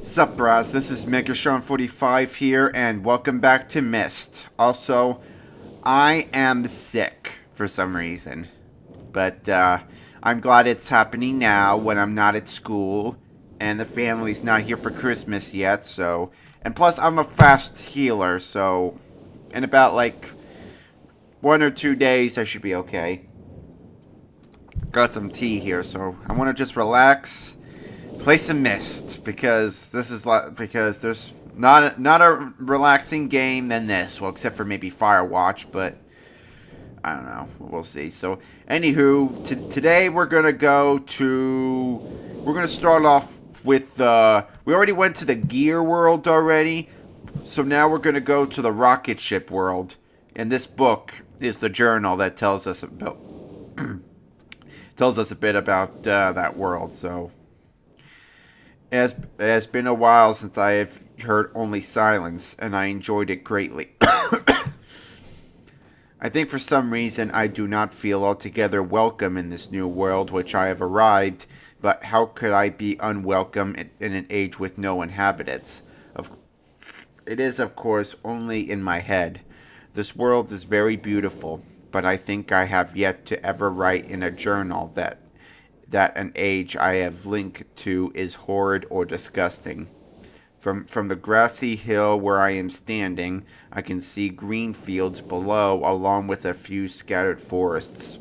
Sup, bros? This is MegaSean45 here, and welcome back to Myst. Also, I am sick for some reason, but I'm glad it's happening now when I'm not at school, and the family's not here for Christmas yet, so... And plus, I'm a fast healer, so in about, 1 or 2 days, I should be okay. Got some tea here, so I want to just relax, play some Myst, because because there's not a relaxing game than this. Well, except for maybe Firewatch, but I don't know. We'll see. So, anywho, today we're gonna start off with we already went to the gear world already, so now we're gonna go to the rocket ship world. And this book is the journal that tells us a bit about that world. So. It has been a while since I have heard only silence, and I enjoyed it greatly. I think for some reason I do not feel altogether welcome in this new world which I have arrived, but how could I be unwelcome in an age with no inhabitants? It is, of course, only in my head. This world is very beautiful, but I think I have yet to ever write in a journal that an age I have linked to is horrid or disgusting. From the grassy hill where I am standing, I can see green fields below, along with a few scattered forests.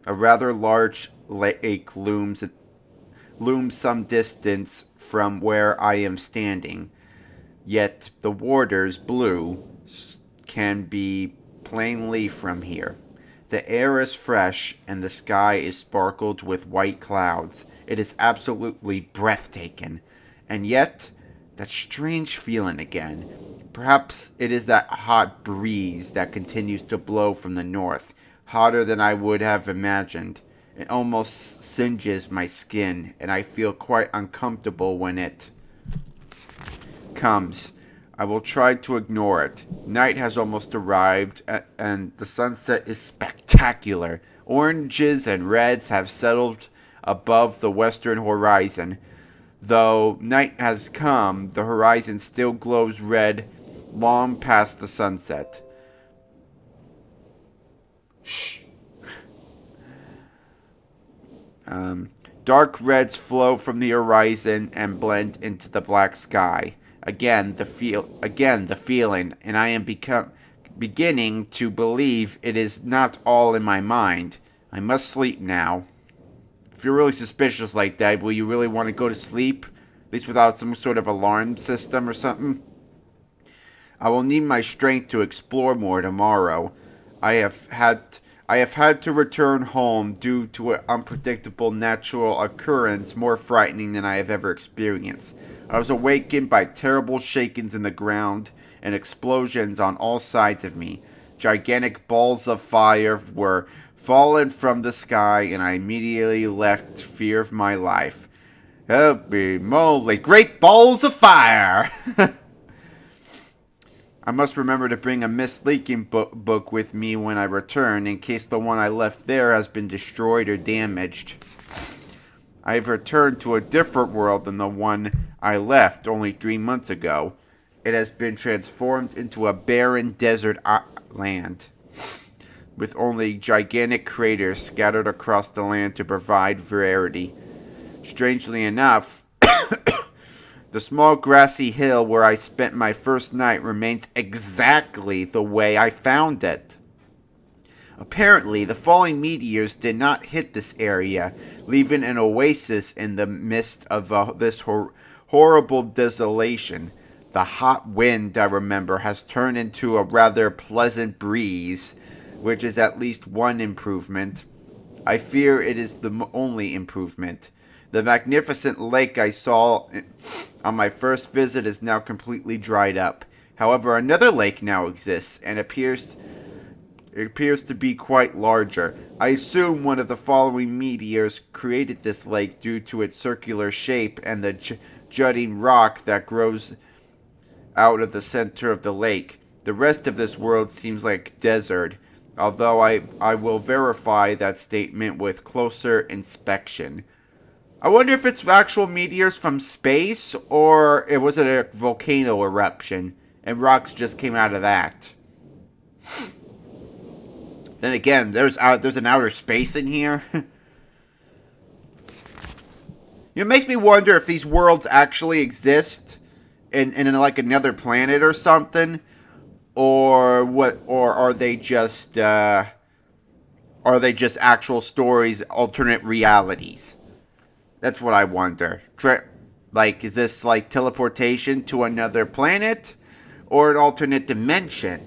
A rather large lake looms some distance from where I am standing, yet the waters, blue, can be plainly from here. The air is fresh, and the sky is sparkled with white clouds. It is absolutely breathtaking. And yet, that strange feeling again. Perhaps it is that hot breeze that continues to blow from the north, hotter than I would have imagined. It almost singes my skin, and I feel quite uncomfortable when it comes. I will try to ignore it. Night has almost arrived, and the sunset is spectacular. Oranges and reds have settled above the western horizon. Though night has come, the horizon still glows red long past the sunset. Shh. Dark reds flow from the horizon and blend into the black sky. Again the feeling, and I am beginning to believe it is not all in my mind. I must sleep now. If you're really suspicious like that, will you really want to go to sleep? At least without some sort of alarm system or something? I will need my strength to explore more tomorrow. I have had to return home due to an unpredictable natural occurrence more frightening than I have ever experienced. I was awakened by terrible shakings in the ground and explosions on all sides of me. Gigantic balls of fire were fallen from the sky, and I immediately left fear of my life. Holy moly, great balls of fire! I must remember to bring a Myst leaking book with me when I return, in case the one I left there has been destroyed or damaged. I have returned to a different world than the one I left only 3 months ago. It has been transformed into a barren desert land, with only gigantic craters scattered across the land to provide variety. Strangely enough, the small grassy hill where I spent my first night remains exactly the way I found it. Apparently, the falling meteors did not hit this area, leaving an oasis in the midst of this horrible desolation. The hot wind, I remember, has turned into a rather pleasant breeze, which is at least one improvement. I fear it is the only improvement. The magnificent lake I saw on my first visit is now completely dried up. However, another lake now exists, and it appears to be quite larger. I assume one of the following meteors created this lake due to its circular shape and the jutting rock that grows out of the center of the lake. The rest of this world seems like desert, although I will verify that statement with closer inspection. I wonder if it's actual meteors from space, or it was a volcano eruption, and rocks just came out of that. Then again, there's an outer space in here. It makes me wonder if these worlds actually exist in like another planet or something, or what, or are they just actual stories, alternate realities? That's what I wonder. Like, is this like teleportation to another planet, or an alternate dimension?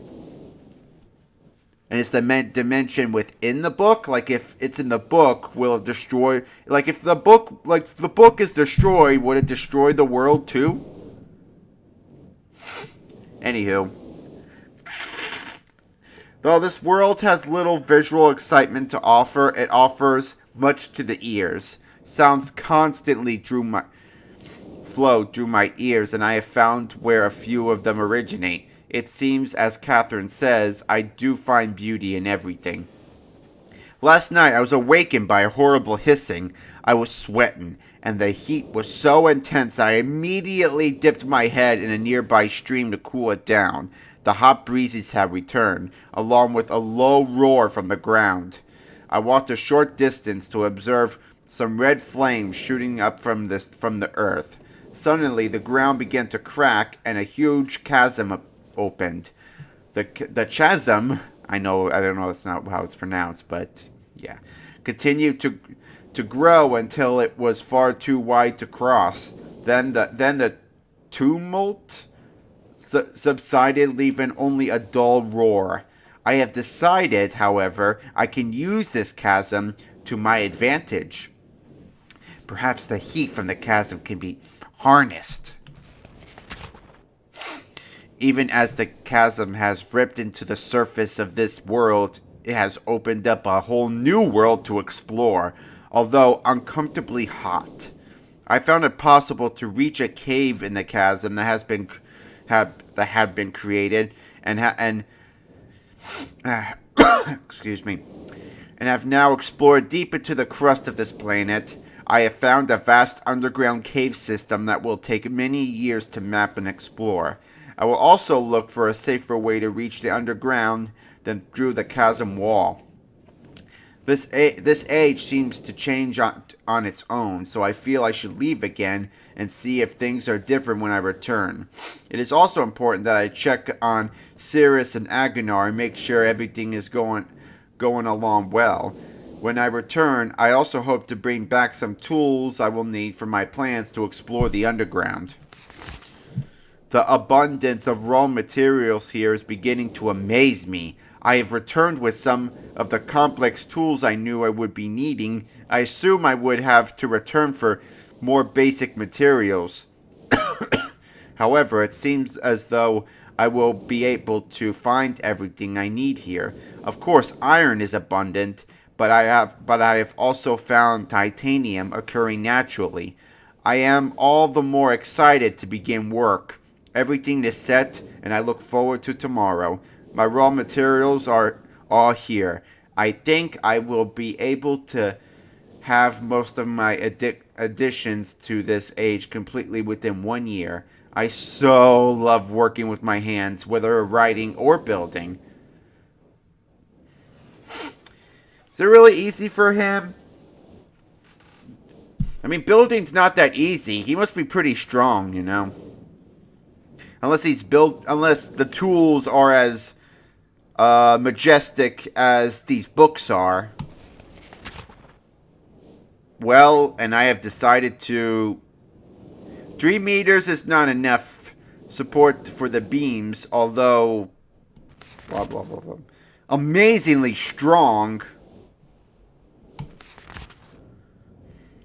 And is the dimension within the book? Like, if it's in the book, will it destroy? Like, if the book is destroyed, would it destroy the world too? Anywho, though this world has little visual excitement to offer, it offers much to the ears. Sounds constantly flow through my ears, and I have found where a few of them originate. It seems, as Catherine says, I do find beauty in everything. Last night I was awakened by a horrible hissing. I was sweating, and the heat was so intense I immediately dipped my head in a nearby stream to cool it down. The hot breezes had returned, along with a low roar from the ground. I walked a short distance to observe some red flames shooting up from the earth. Suddenly the ground began to crack, and a huge chasm opened. The chasm, I don't know, it's not how it's pronounced, but yeah, continued to grow until it was far too wide to cross. Then the tumult subsided, leaving only a dull roar. I have decided, however, I can use this chasm to my advantage. Perhaps the heat from the chasm can be harnessed. Even as the chasm has ripped into the surface of this world, it has opened up a whole new world to explore, although uncomfortably hot. I found it possible to reach a cave in the chasm that had been created, and excuse me, and have now explored deep into the crust of this planet. I have found a vast underground cave system that will take many years to map and explore. I will also look for a safer way to reach the underground than through the chasm wall. This age seems to change on its own, so I feel I should leave again and see if things are different when I return. It is also important that I check on Sirius and Agonar and make sure everything is going along well. When I return, I also hope to bring back some tools I will need for my plans to explore the underground. The abundance of raw materials here is beginning to amaze me. I have returned with some of the complex tools I knew I would be needing. I assume I would have to return for more basic materials. However, it seems as though I will be able to find everything I need here. Of course, iron is abundant, but I have also found titanium occurring naturally. I am all the more excited to begin work. Everything is set, and I look forward to tomorrow. My raw materials are all here. I think I will be able to have most of my additions to this age completely within 1 year. I so love working with my hands, whether writing or building. Is it really easy for him? I mean, building's not that easy. He must be pretty strong, you know. Unless the tools are as majestic as these books are. Well, and I have decided to... 3 meters is not enough support for the beams, although... Blah, blah, blah, blah. Amazingly strong.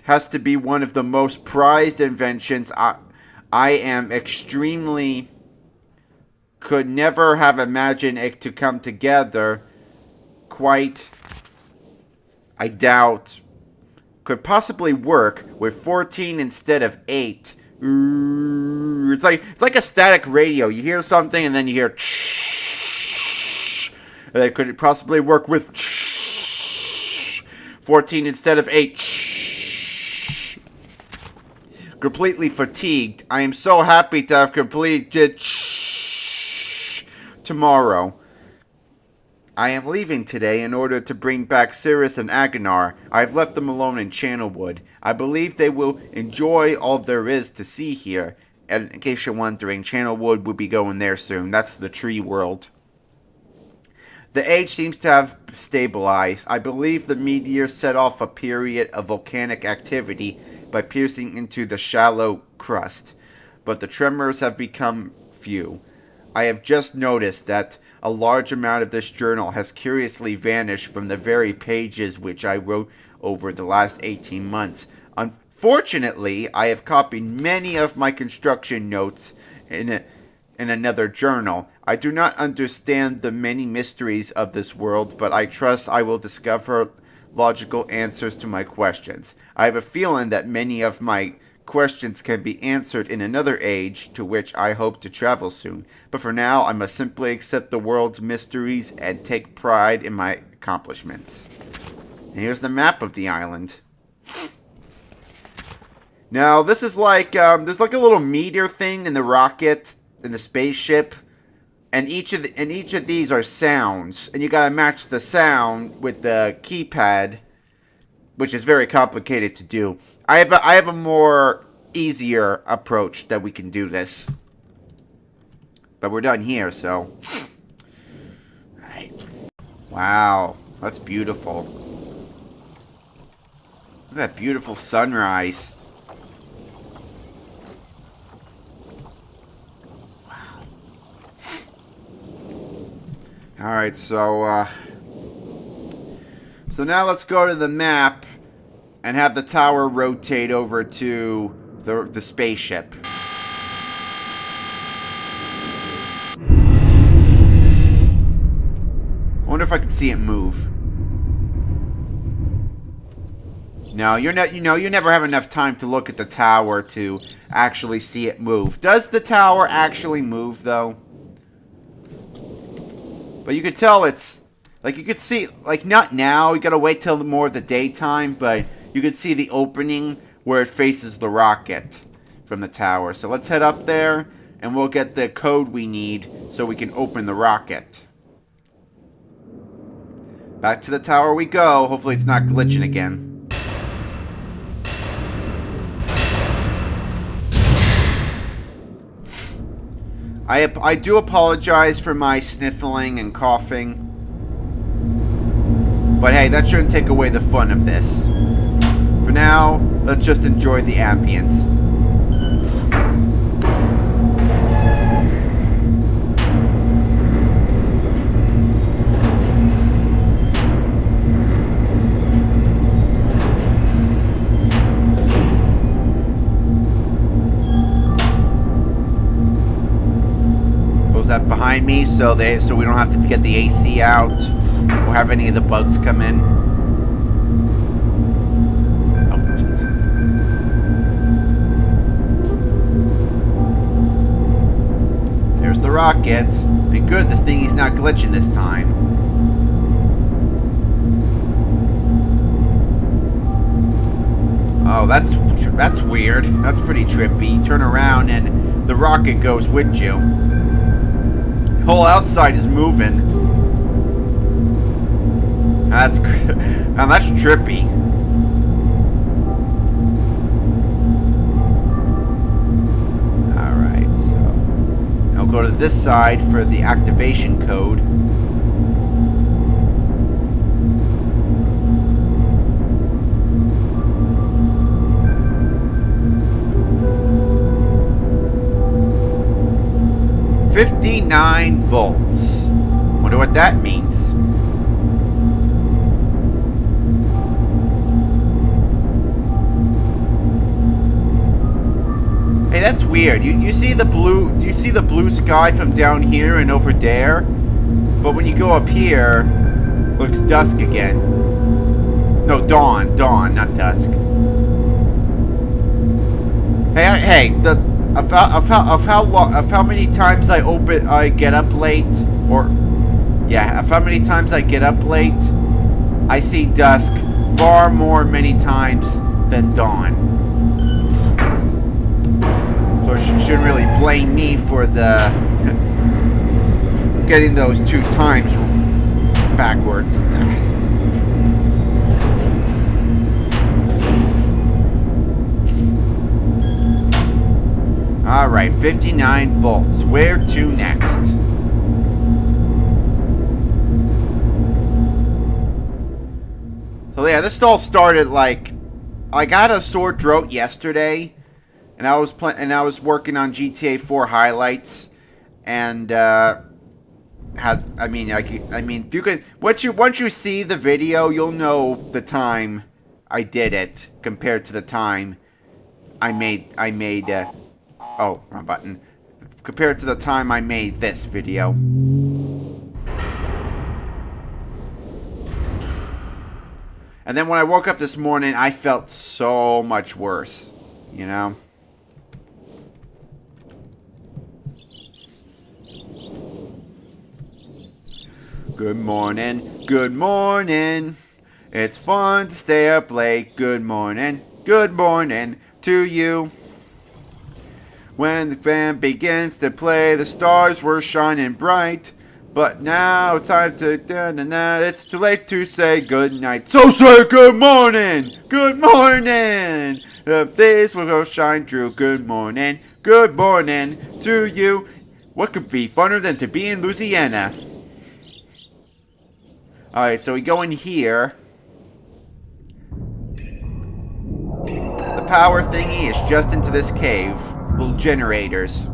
Has to be one of the most prized inventions. I am extremely... Could never have imagined it to come together. Quite... I doubt... Could possibly work with 14 instead of 8. It's like a static radio. You hear something and then you hear... And it could possibly work with 14 instead of 8. completely fatigued. I am so happy to have completed tomorrow. I am leaving today in order to bring back Cirrus and Aganar. I've left them alone in Channelwood. I believe they will enjoy all there is to see here. And in case you're wondering, Channelwood will be going there soon. That's the tree world. The age seems to have stabilized. I believe the meteor set off a period of volcanic activity by piercing into the shallow crust, but the tremors have become few. I have just noticed that a large amount of this journal has curiously vanished from the very pages which I wrote over the last 18 months. Unfortunately, I have copied many of my construction notes in another journal. I do not understand the many mysteries of this world, but I trust I will discover logical answers to my questions. I have a feeling that many of my questions can be answered in another age to which I hope to travel soon. But for now, I must simply accept the world's mysteries and take pride in my accomplishments. And here's the map of the island. Now, this is like, there's like a little meteor thing in the rocket, in the spaceship. And each of these are sounds. And you gotta match the sound with the keypad, which is very complicated to do. I have a more easier approach that we can do this. But we're done here, so. Alright. Wow, that's beautiful. Look at that beautiful sunrise. Wow. Alright, so now let's go to the map and have the tower rotate over to the spaceship. I wonder if I can see it move. No, you never have enough time to look at the tower to actually see it move. Does the tower actually move, though? But you could tell it's, like, you could see, like, not now, you gotta wait till more of the daytime, but you could see the opening where it faces the rocket from the tower. So let's head up there, and we'll get the code we need so we can open the rocket. Back to the tower we go. Hopefully it's not glitching again. I do apologize for my sniffling and coughing. But hey, that shouldn't take away the fun of this. For now, let's just enjoy the ambience. Close that behind me so we don't have to get the AC out or have any of the bugs come in. The rocket. And good, this thing is not glitching this time. Oh, that's weird. That's pretty trippy. You turn around and the rocket goes with you. The whole outside is moving. That's trippy. Go to this side for the activation code. $59 volts. Wonder what that means. Hey, that's weird. You see the blue sky from down here and over there, but when you go up here, it looks dusk again. No, dawn, not dusk. Hey, of how many times I get up late, of how many times I get up late, I see dusk far more many times than dawn. shouldn't really blame me for the getting those 2 times backwards. Alright, 59 volts. Where to next? So yeah, this all started like I got a sore throat yesterday, and I was working on GTA 4 highlights, and you can once you see the video, you'll know the time I did it compared to the time I made oh, wrong button. Compared to the time I made this video. And then when I woke up this morning, I felt so much worse, you know? Good morning, good morning. It's fun to stay up late. Good morning to you. When the band begins to play, the stars were shining bright. But now time to it's too late to say good night. So say good morning this will go shine through. Good morning to you. What could be funner than to be in Louisiana? Alright, so we go in here. The power thingy is just into this cave. Little generators.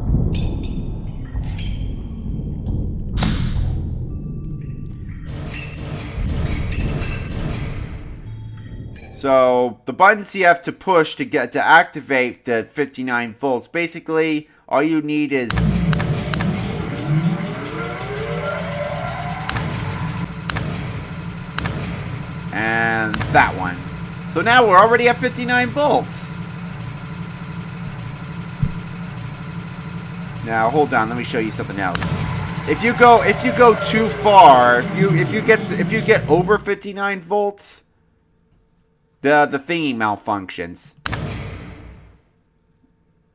So the buttons you have to push to activate the 59 volts. Basically, all you need is and that one. So now we're already at 59 volts. Now hold on, let me show you something else. If you go too far, if you get over 59 volts, the thingy malfunctions.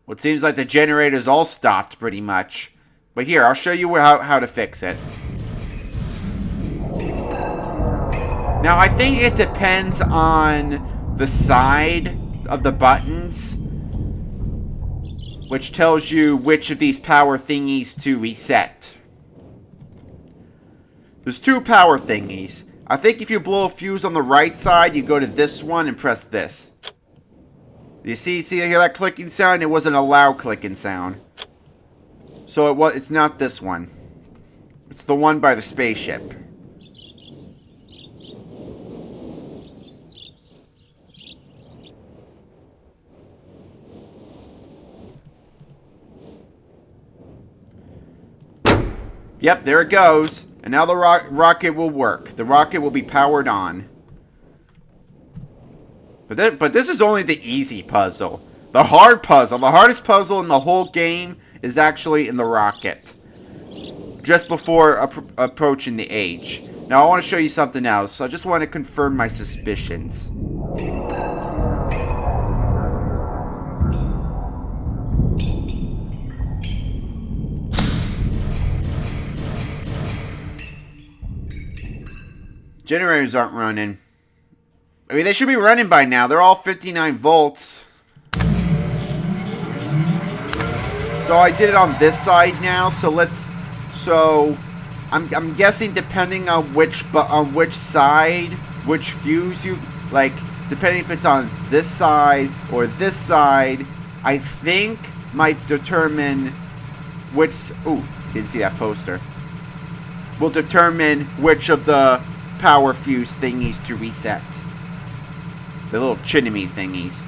Well, it seems like the generator's all stopped pretty much. But here, I'll show you how to fix it. Now, I think it depends on the side of the buttons, which tells you which of these power thingies to reset. There's 2 power thingies. I think if you blow a fuse on the right side, you go to this one and press this. You hear that clicking sound? It wasn't a loud clicking sound. So it's not this one. It's the one by the spaceship. Yep, there it goes. And now the rocket will work. The rocket will be powered on. But this is only the easy puzzle. The hard puzzle, the hardest puzzle in the whole game is actually in the rocket. Just before approaching the H. Now I want to show you something else. I just want to confirm my suspicions. Generators aren't running. I mean, they should be running by now. They're all 59 volts. So I did it on this side now. So I'm guessing depending on which side, which fuse you like, depending if it's on this side or this side, I think might determine which. Ooh, didn't see that poster. Will determine which of the power fuse thingies to reset. The little chinamy thingies.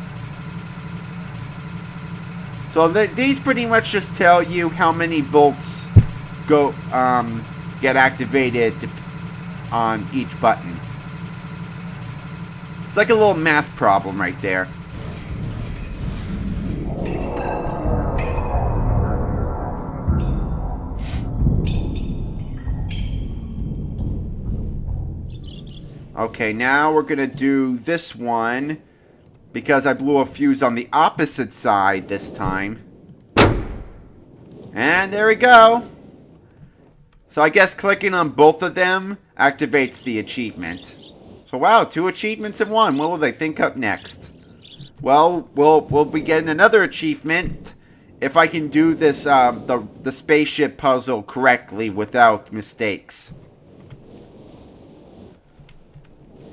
So these pretty much just tell you how many volts get activated on each button. It's like a little math problem right there. Okay, now we're going to do this one because I blew a fuse on the opposite side this time. And there we go. So I guess clicking on both of them activates the achievement. So wow, 2 achievements in one. What will they think up next? Well, we'll be getting another achievement if I can do this the spaceship puzzle correctly without mistakes.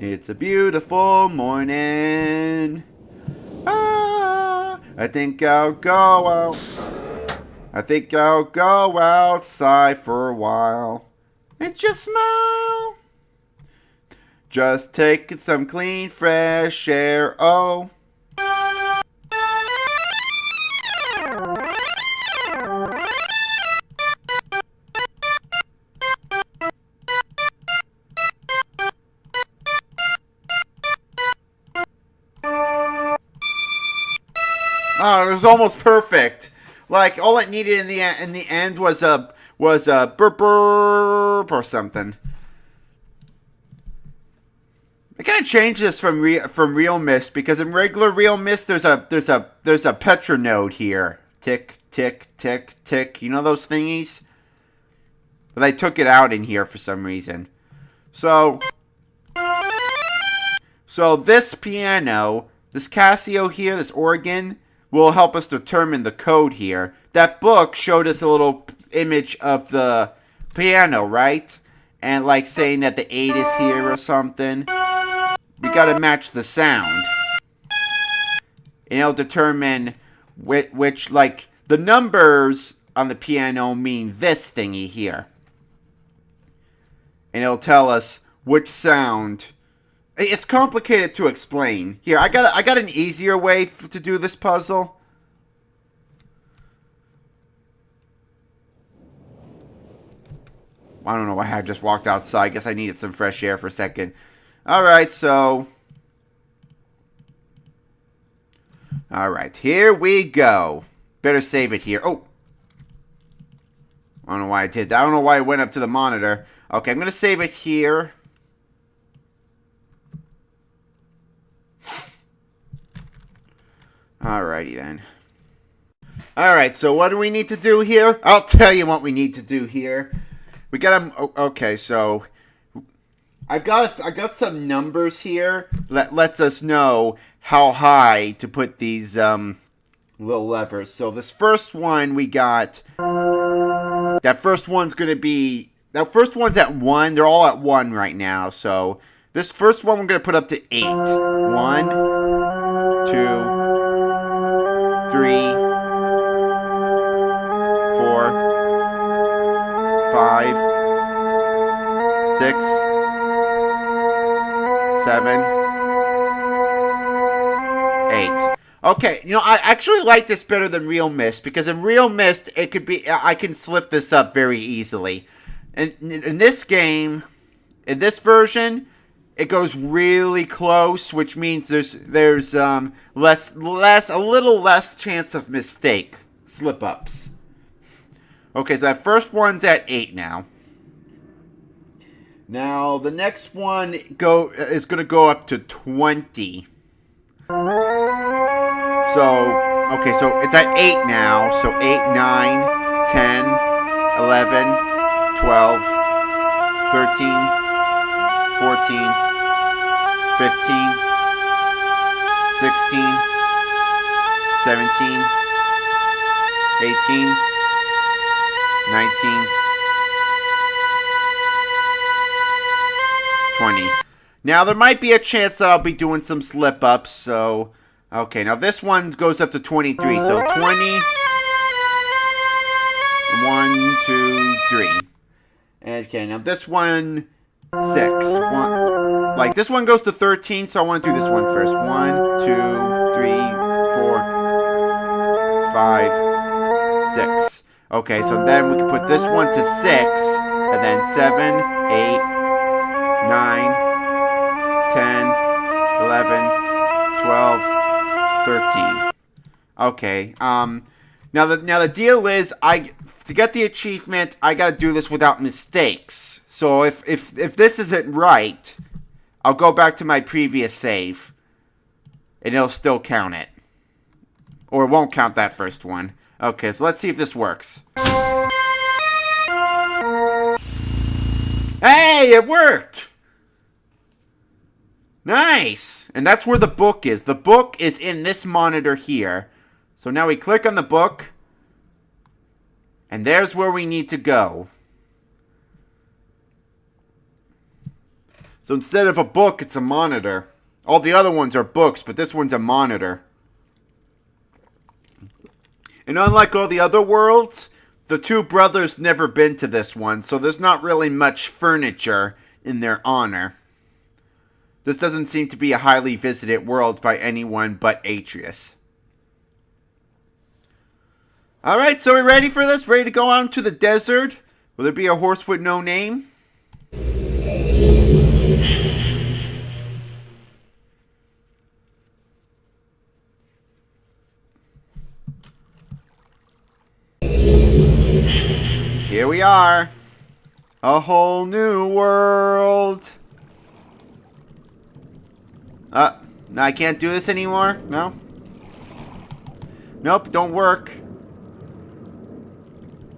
It's a beautiful morning. Ah, I think I'll go outside for a while and just smile. Just taking some clean, fresh air. Oh. Oh, it was almost perfect. Like all it needed in the end was a burp or something. I gotta change this from real Myst, because in regular real Myst there's a petronode here. Tick tick tick tick. You know those thingies? But they took it out in here for some reason. So this piano, this Casio here, this organ, will help us determine the code here. That book showed us a little image of the piano, right? And like saying that the 8 is here or something. We gotta match the sound. And it'll determine which, like, the numbers on the piano mean this thingy here. And it'll tell us which sound. It's complicated to explain. Here, I got an easier way to do this puzzle. I don't know why I just walked outside. I guess I needed some fresh air for a second. Alright, so. Alright, here we go. Better save it here. Oh. I don't know why I did that. I don't know why I went up to the monitor. Okay, I'm going to save it here. Alrighty then. Alright, so what do we need to do here? I'll tell you what we need to do here. We gotta... Okay, so... I got some numbers here that lets us know how high to put these little levers. So this first one we got... That first one's gonna be... That first one's at 1. They're all at 1 right now. So this first one we're gonna put up to 8. 1, 2, 3, 4, 5, 6, 7, 8. Okay, you know, I actually like this better than Real Myst, because in Real Myst, it could be, I can slip this up very easily. In this game, in this version, it goes really close, which means there's a little less chance of mistake, slip-ups. Okay, so that first one's at 8 now. Now, the next one is going to go up to 20. Okay, so it's at 8 now. So 8, 9, 10, 11, 12, 13, 14, 15, 16, 17, 18, 19, 20. Now, there might be a chance that I'll be doing some slip-ups, so... Okay, now this one goes up to 23, so 20... 1, 2, 3. Okay, now this one... 6. Like, this one goes to 13, so I want to do this one first. 1, 2, 3, 4, 5, 6. Okay, so then we can put this one to 6, and then 7, 8, 9, 10, 11, 12, 13. Okay, now the deal is, to get the achievement, I gotta do this without mistakes. So if this isn't right, I'll go back to my previous save, and it'll still count it. Or it won't count that first one. Okay, so let's see if this works. Hey, it worked! Nice! And that's where the book is. The book is in this monitor here. So now we click on the book. And there's where we need to go. So instead of a book, it's a monitor. All the other ones are books, but this one's a monitor. And unlike all the other worlds, the two brothers never been to this one, so there's not really much furniture in their honor. This doesn't seem to be a highly visited world by anyone but Atreus. Alright, so we're ready for this? Ready to go out into the desert? Will there be a horse with no name? Here we are. A whole new world. I can't do this anymore? No? Nope, don't work.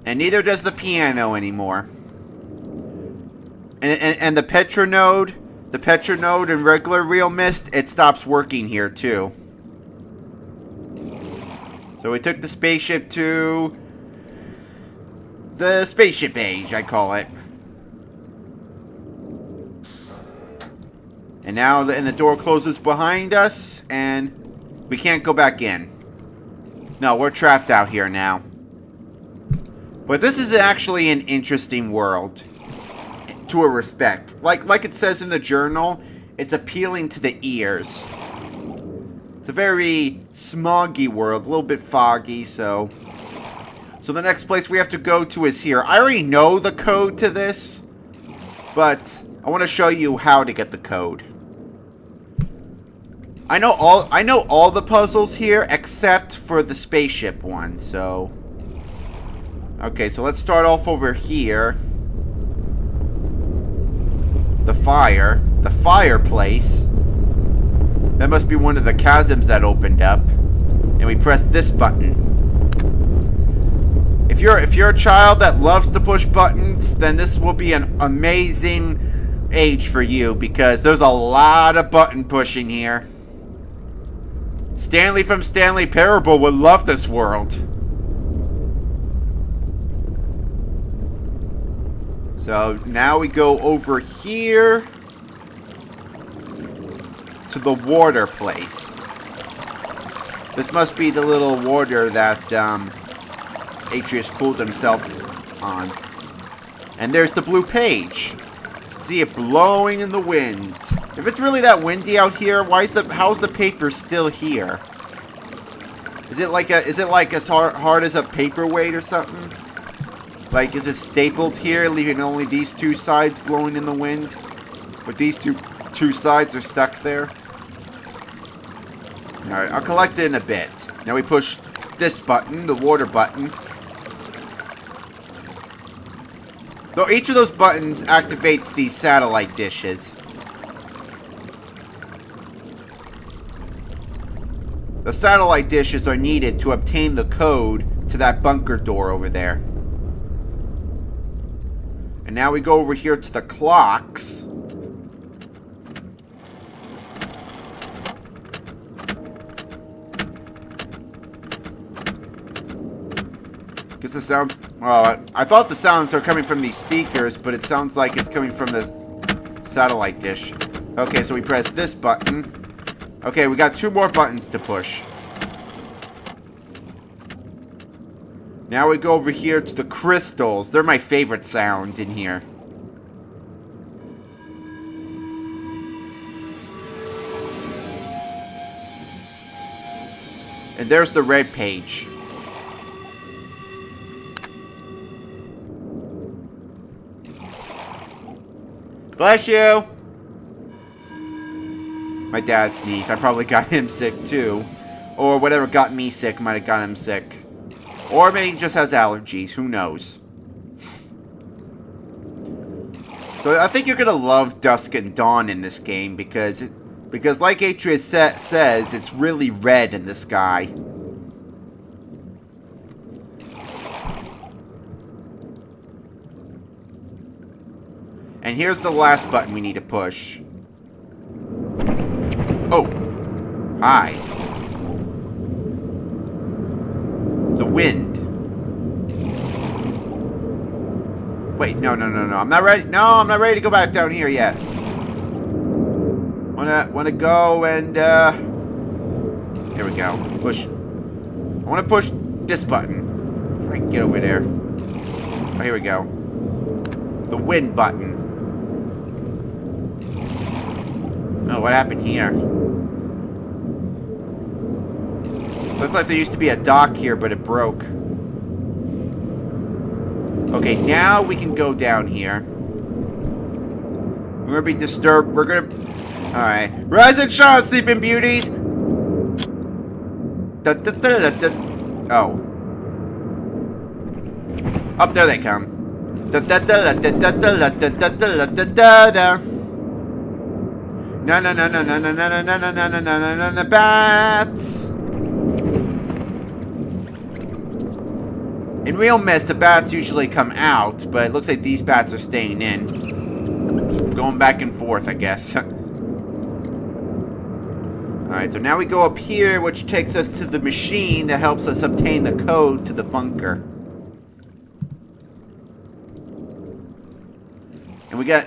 And neither does the piano anymore. And the Petronode and regular real Myst, it stops working here too. So we took the spaceship to the spaceship age, I call it. And now the door closes behind us, and we can't go back in. No, we're trapped out here now. But this is actually an interesting world, to a respect. Like it says in the journal, it's appealing to the ears. It's a very smoggy world, a little bit foggy, so the next place we have to go to is here. I already know the code to this, but I want to show you how to get the code. I know all the puzzles here except for the spaceship one, so okay, so let's start off over here. The fireplace. That must be one of the chasms that opened up. And we press this button. If you're a child that loves to push buttons, then this will be an amazing age for you, because there's a lot of button pushing here. Stanley from Stanley Parable would love this world. So now we go over here to the water place. This must be the little water that Atreus cooled himself on. And there's the blue page. You can see it blowing in the wind. If it's really that windy out here, how's the paper still here? Is it like as hard as a paperweight or something? Like, is it stapled here, leaving only these two sides blowing in the wind? But these two sides are stuck there? Alright, I'll collect it in a bit. Now we push this button, the water button. Though each of those buttons activates these satellite dishes. The satellite dishes are needed to obtain the code to that bunker door over there. And now we go over here to the clocks. Guess the sounds... Well, I thought the sounds are coming from these speakers, but it sounds like it's coming from this satellite dish. Okay, so we press this button. Okay, we got 2 more buttons to push. Now we go over here to the crystals. They're my favorite sound in here. And there's the red page. Bless you! My dad sneezed. I probably got him sick too. Or whatever got me sick might have got him sick. Or maybe he just has allergies. Who knows? So I think you're going to love Dusk and Dawn in this game because like Atreus says, it's really red in the sky. And here's the last button we need to push. Oh. Hi. The wind. Wait, no. I'm not ready. No, I'm not ready to go back down here yet. Wanna go and, here we go. Push. I wanna push this button. How do I get over there? Oh, here we go. The wind button. Oh, what happened here? Looks like there used to be a dock here, but it broke. Okay, now we can go down here. We're gonna be disturbed. We're gonna... Alright. Rise and shine, sleeping beauties! Oh. Up there they come. No, bats! In real Myst, the bats usually come out, but it looks like these bats are staying in. Going back and forth, I guess. Alright, so now we go up here, which takes us to the machine that helps us obtain the code to the bunker.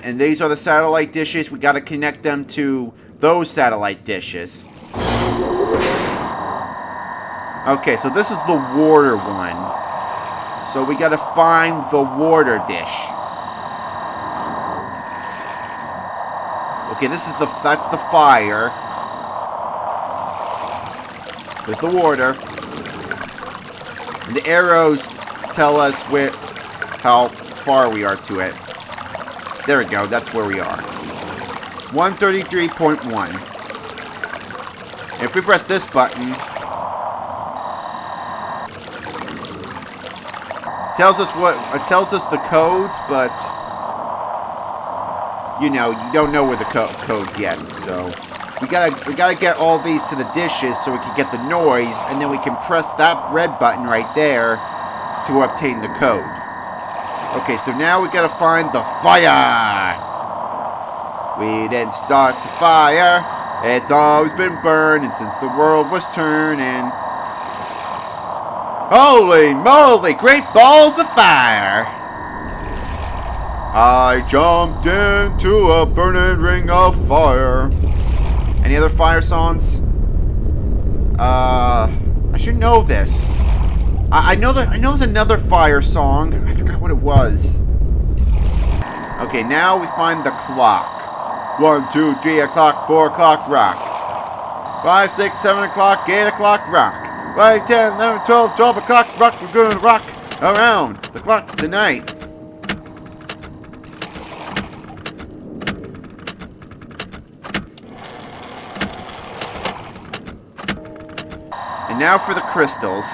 And these are the satellite dishes. We gotta connect them to those satellite dishes. Okay, so this is the water one. So we gotta find the water dish. Okay, that's the fire. There's the water. And the arrows tell us how far we are to it. There we go, that's where we are. 133.1. If we press this button, it tells us the codes, but you know, you don't know where the codes yet, so we gotta get all these to the dishes so we can get the noise, and then we can press that red button right there to obtain the code. Okay, so now we gotta find the fire. We didn't start the fire. It's always been burning since the world was turning. Holy moly, great balls of fire. I jumped into a burning ring of fire. Any other fire songs? I should know this. I know there's another fire song. I forgot what it was. Okay, now we find the clock. 1, 2, 3 o'clock, 4 o'clock, rock. 5, 6, 7 o'clock, 8 o'clock, rock. 5, 10, 11, 12, 12 o'clock, rock. We're gonna rock around the clock tonight. And now for the crystals.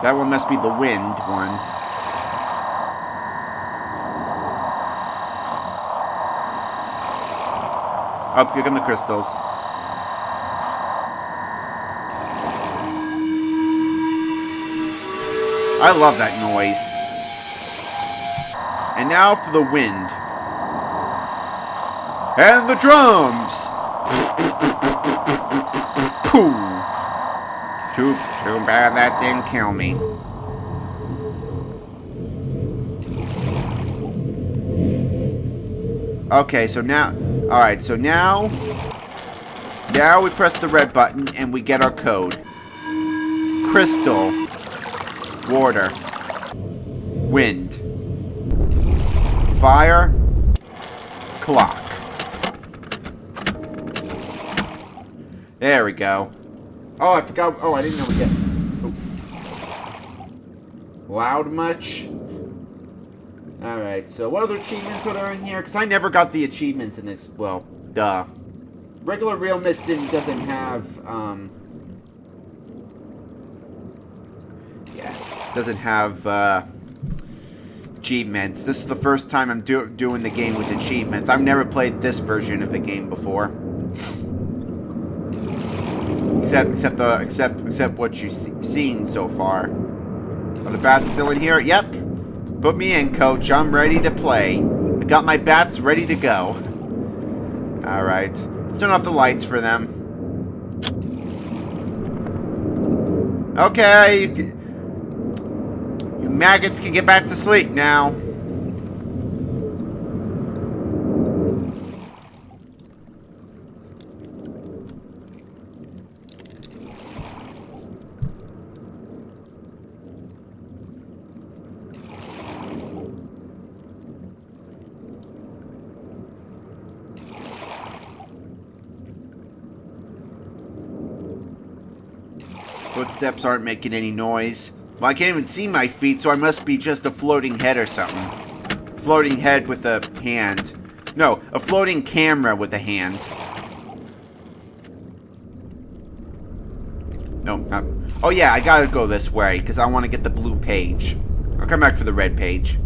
That one must be the wind one. Oh, here come the crystals. I love that noise. And now for the wind. And the drums! Pooh! Too bad that didn't kill me. Okay, so now... Alright, so now we press the red button and we get our code. Crystal. Water. Wind. Fire. Clock. There we go. Oh, I forgot. Oh, I didn't know we get... Oh. Loud much? Alright, so what other achievements are there in here? Because I never got the achievements in this. Well, duh. Regular Real Myst doesn't have, yeah, doesn't have, achievements. This is the first time I'm doing the game with achievements. I've never played this version of the game before. Except what you've seen so far. Are the bats still in here? Yep. Put me in, coach. I'm ready to play. I got my bats ready to go. Alright. Let's turn off the lights for them. Okay. You maggots can get back to sleep now. Footsteps aren't making any noise. Well, I can't even see my feet, so I must be just a floating head or something. Floating head with a hand. No, a floating camera with a hand. No, not... Oh yeah, I gotta go this way, because I want to get the blue page. I'll come back for the red page.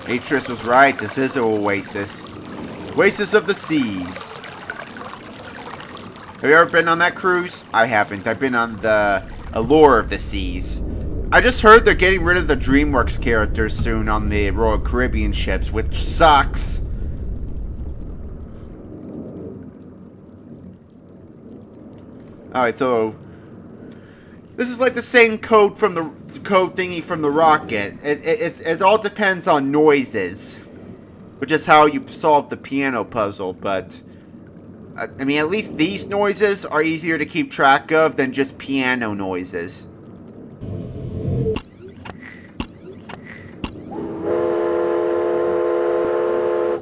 Atris was right, this is an oasis. Oasis of the seas. Have you ever been on that cruise? I haven't. I've been on the Allure of the Seas. I just heard they're getting rid of the DreamWorks characters soon on the Royal Caribbean ships, which sucks. Alright, so... This is like the same code from the code thingy from the rocket. It all depends on noises, which is how you solve the piano puzzle. But I mean, at least these noises are easier to keep track of than just piano noises.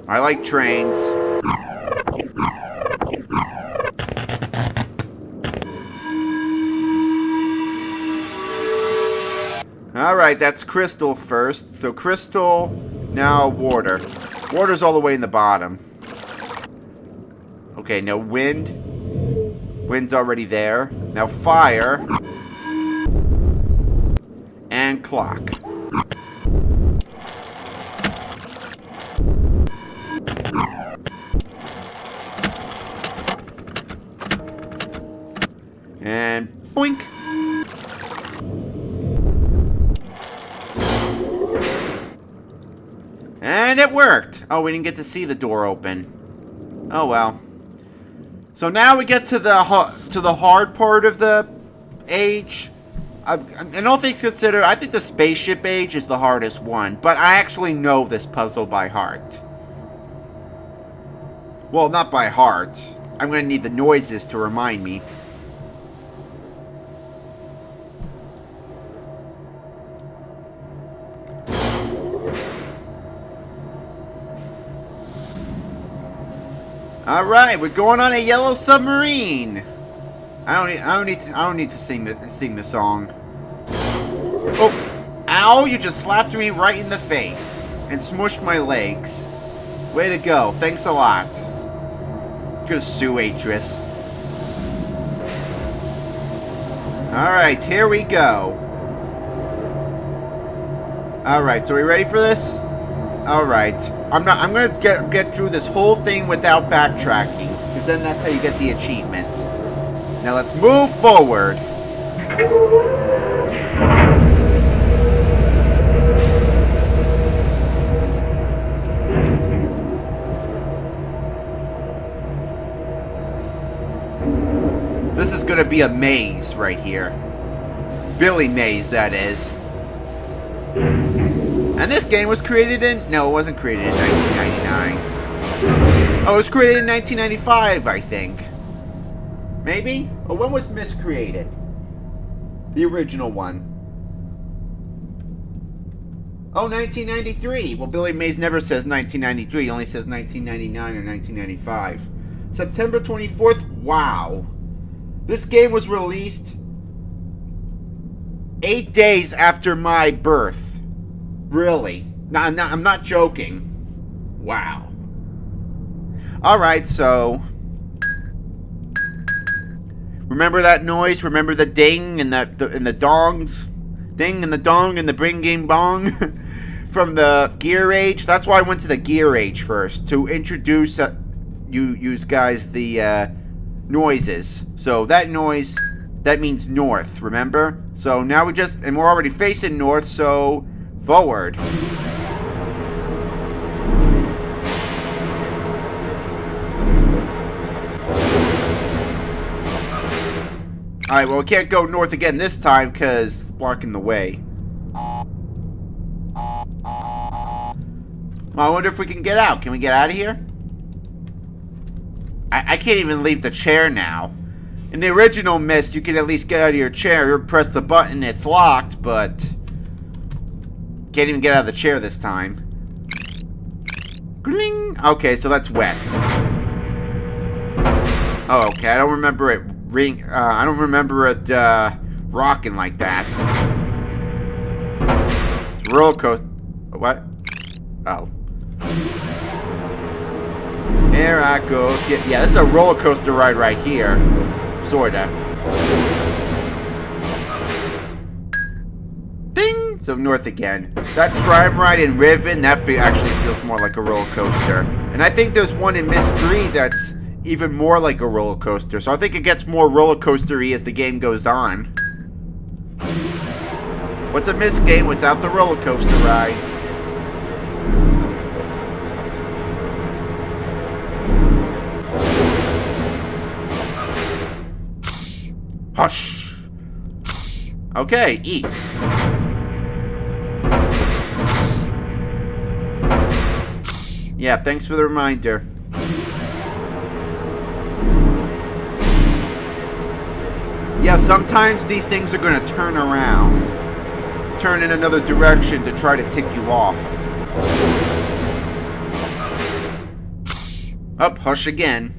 I like trains. Alright, that's Crystal first. So Crystal, now water. Water's all the way in the bottom. Okay, now wind. Wind's already there. Now fire. And clock. And boink. And it worked! Oh, we didn't get to see the door open. Oh well. So now we get to the hard part of the age. In all things considered, I think the spaceship age is the hardest one. But I actually know this puzzle by heart. Well, not by heart. I'm going to need the noises to remind me. All right, we're going on a yellow submarine. I don't need to sing the song. Oh, ow! You just slapped me right in the face and smushed my legs. Way to go! Thanks a lot. I'm gonna sue Atris. All right, here we go. All right, so are we ready for this? All right. I'm gonna get through this whole thing without backtracking, because then that's how you get the achievement. Now let's move forward. This is gonna be a maze right here. Billy Maze, that is. And this game was created in... No, it wasn't created in 1999. Oh, it was created in 1995, I think. Maybe? Oh, when was Myst created? The original one. Oh, 1993. Well, Billy Mays never says 1993. He only says 1999 or 1995. September 24th? Wow. This game was released 8 days after my birth. Really? No, I'm not joking. Wow. Alright, so... Remember that noise? Remember the ding and the dongs? Ding and the dong and the bring game bong? From the gear age? That's why I went to the gear age first. To introduce you use guys the noises. So that noise, that means north, remember? So now and we're already facing north, so forward. Alright, well, we can't go north again this time because it's blocking the way. Well, I wonder if we can get out. Can we get out of here? I can't even leave the chair now. In the original Myst, you can at least get out of your chair. You press the button, it's locked, but can't even get out of the chair this time. Gling! Okay, so that's west. Oh, okay. I don't remember it I don't remember it rocking like that. Roller coaster. What? Oh. There I go. Yeah, this is a roller coaster ride right here. Sorta. Ding! So north again. That tram ride in Riven, that actually feels more like a roller coaster. And I think there's one in Myst 3 that's even more like a roller coaster. So I think it gets more roller coaster-y as the game goes on. What's a Myst game without the roller coaster rides? Hush. Okay, east. Yeah, thanks for the reminder. Yeah, sometimes these things are going to turn around. Turn in another direction to try to tick you off. Up, hush again.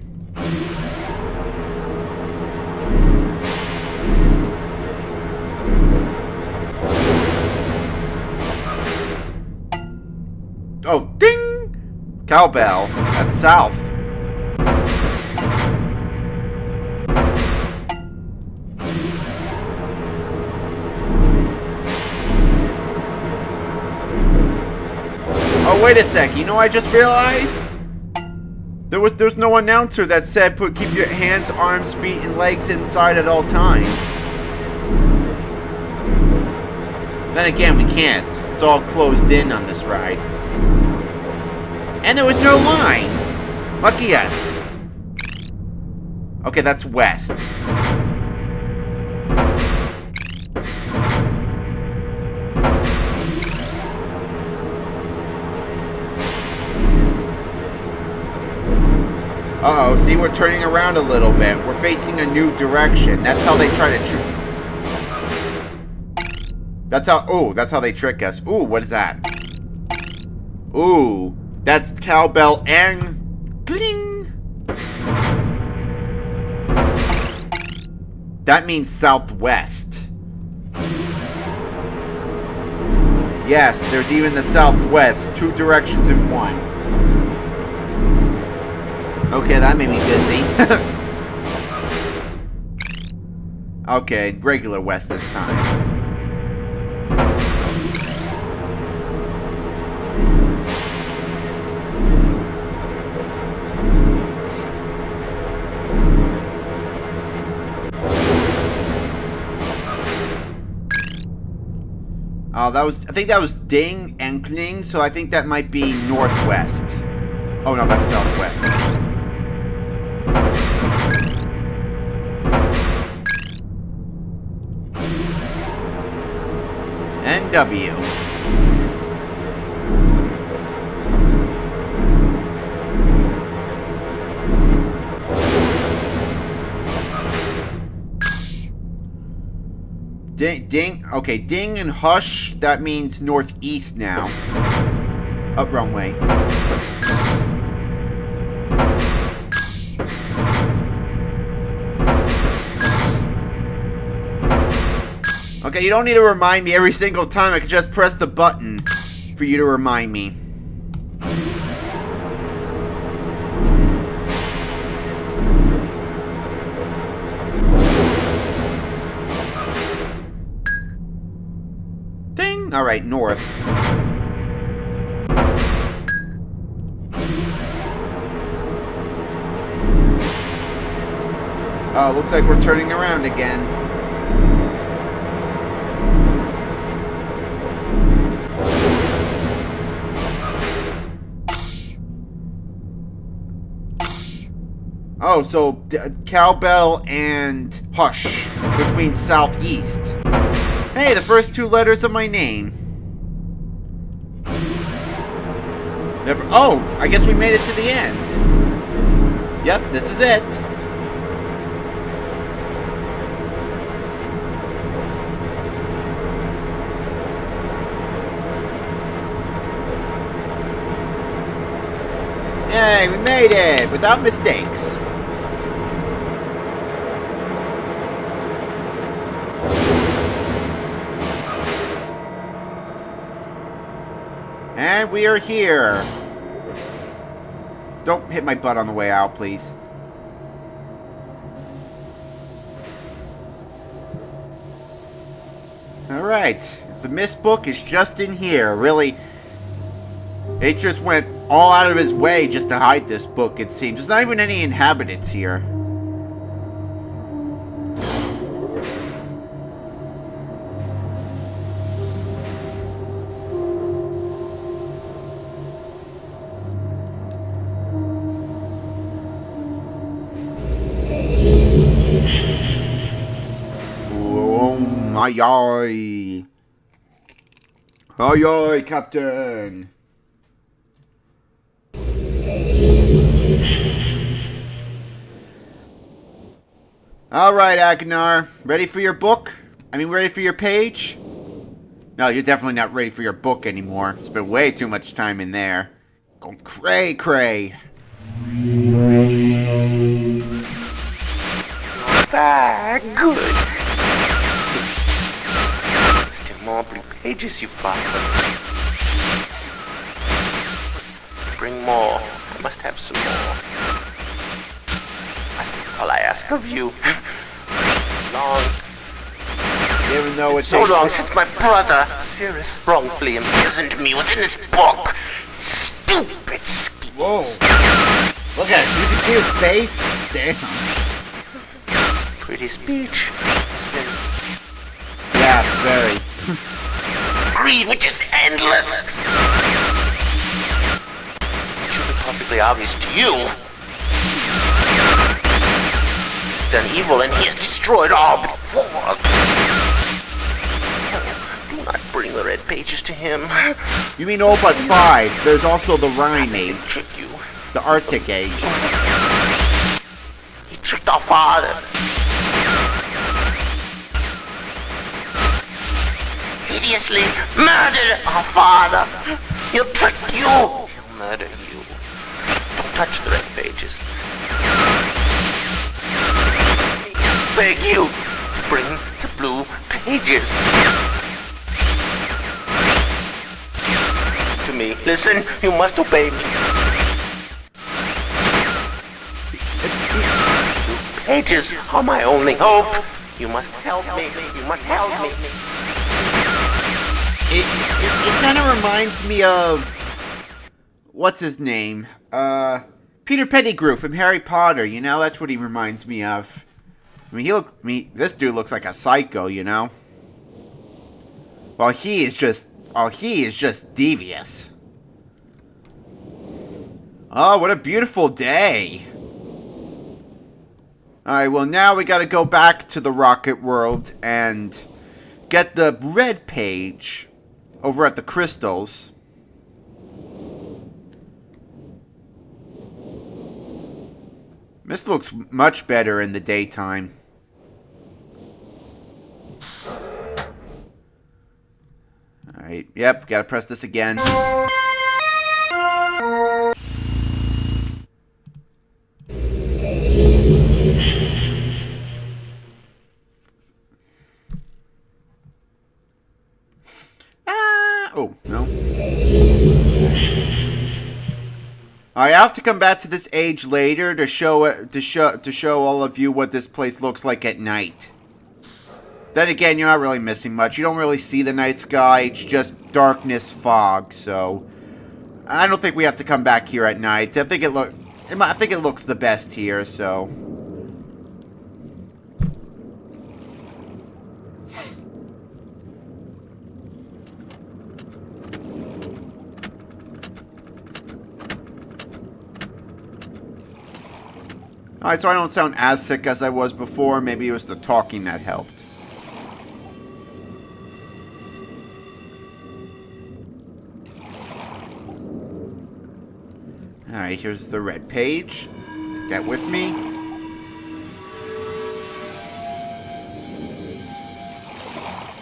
Oh, ding! Cowbell. That's south. Oh, wait a sec. You know what I just realized? There's no announcer that said keep your hands, arms, feet, and legs inside at all times. Then again, we can't. It's all closed in on this ride. And there was no line. Lucky us. Okay, that's west. Uh-oh, see, we're turning around a little bit. We're facing a new direction. That's how they try to that's how they trick us. Ooh, what is that? Ooh, that's cowbell and cling. That means southwest. Yes, there's even the southwest. 2 directions in one. Okay, that made me dizzy. Okay, regular west this time. I think that was ding and cling, so I think that might be northwest. Oh no, that's southwest. NW. Ding. Okay, ding and hush. That means northeast now. Up wrong way. Okay, you don't need to remind me every single time. I can just press the button for you to remind me. Ding! Alright, north. Oh, looks like we're turning around again. Oh, so cowbell and hush, which means southeast. Hey, the first two letters of my name. Never. Oh, I guess we made it to the end. Yep, this is it. Yay, we made it without mistakes. And we are here. Don't hit my butt on the way out, please. Alright. The Myst book is just in here. Really, it just went all out of his way just to hide this book, it seems. There's not even any inhabitants here. Aye aye. Aye aye, Captain. Alright, Agnar. Ready for your book? I mean, ready for your page? No, you're definitely not ready for your book anymore. It's been way too much time in there. Going cray-cray. Good. Still more blue pages, you bastard. Bring more. I must have some more. That's all I ask of you. Long. Even though it so takes long since my brother, Cirrus, wrongfully imprisoned me within this book. Stupid scheme. Whoa. Look at it. Did you see his face? Damn. Pretty speech. It's been... Yeah, very. Greed, which is endless. It should be perfectly obvious to you. He's done evil and he has destroyed all before. Do not bring the red pages to him. You mean all but 5. There's also the Rhine Age. Trick you. The Arctic Age. He tricked our father. Hideously murdered our father. He'll trick you. He'll murder you. Don't touch the red pages. I beg you to bring the blue pages. To me. Listen, you must obey me. Blue pages are my only hope. You must help me. You must help me. It kind of reminds me of... What's his name? Peter Pettigrew from Harry Potter, you know? That's what he reminds me of. I mean, this dude looks like a psycho, you know? Well, he is just devious. Oh, what a beautiful day. Alright, well now we gotta go back to the rocket world and get the red page over at the crystals. Myst looks much better in the daytime. Alright, yep, gotta press this again. Oh, no. I have to come back to this age later to show all of you what this place looks like at night. Then again, you're not really missing much. You don't really see the night sky. It's just darkness, fog. So I don't think we have to come back here at night. I think it looks the best here. So Alright, so I don't sound as sick as I was before. Maybe it was the talking that helped. Alright, here's the red page. Take that with me.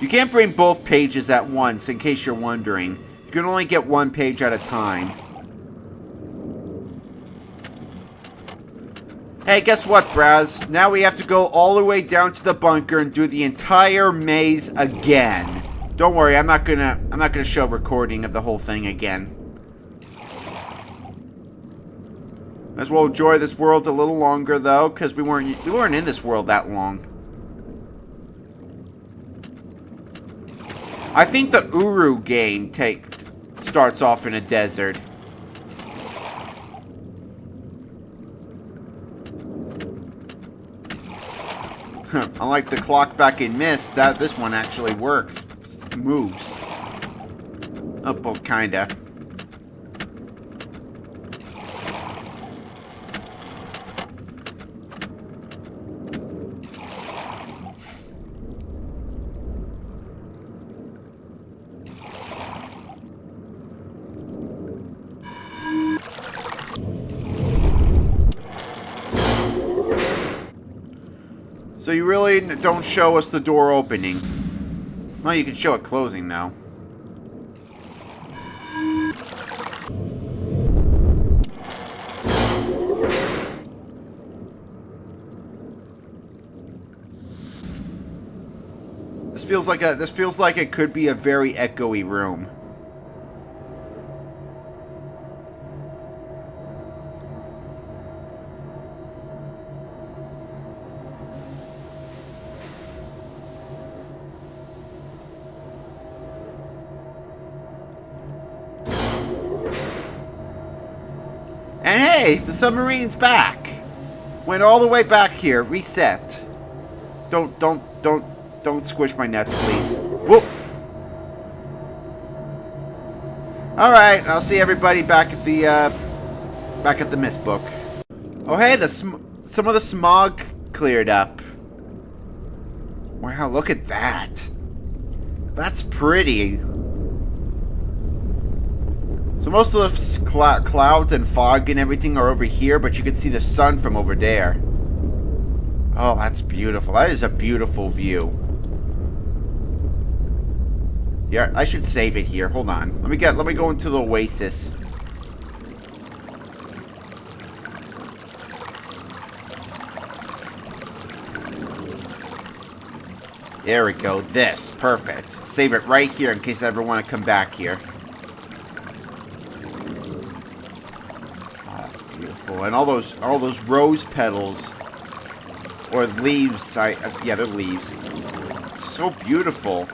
You can't bring both pages at once, in case you're wondering. You can only get one page at a time. Hey, guess what, Braz? Now we have to go all the way down to the bunker and do the entire maze again. Don't worry, I'm not gonna show a recording of the whole thing again. Might as well enjoy this world a little longer, though, because we weren't in this world that long. I think the Uru game starts off in a desert. Unlike the clock back in Myst, this one actually works. Moves. Oh, well, kinda. So you really don't show us the door opening. Well, you can show it closing, though. This feels like it could be a very echoey room. And hey, the submarine's back. Went all the way back here. Reset. Don't squish my nuts, please. Whoop. All right, I'll see everybody back at the Myst book. Oh hey, some of the smog cleared up. Wow, look at that. That's pretty. So most of the clouds and fog and everything are over here, but you can see the sun from over there. Oh, that's beautiful. That is a beautiful view. Yeah, I should save it here. Hold on. Let me go into the oasis. There we go. This. Perfect. Save it right here in case I ever want to come back here. Beautiful. And all those rose petals or leaves. Yeah, they're leaves. So beautiful.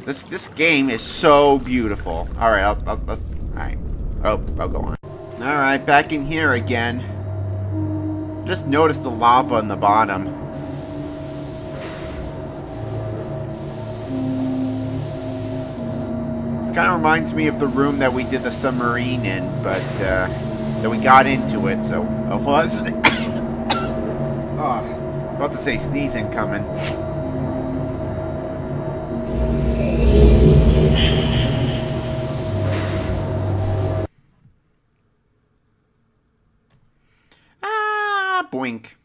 This game is so beautiful. All right, all right. I'll go on. All right, back in here again. Just noticed the lava on the bottom. This kind of reminds me of the room that we did the submarine in, but that we got into it. So, about to say sneezing coming. Boink.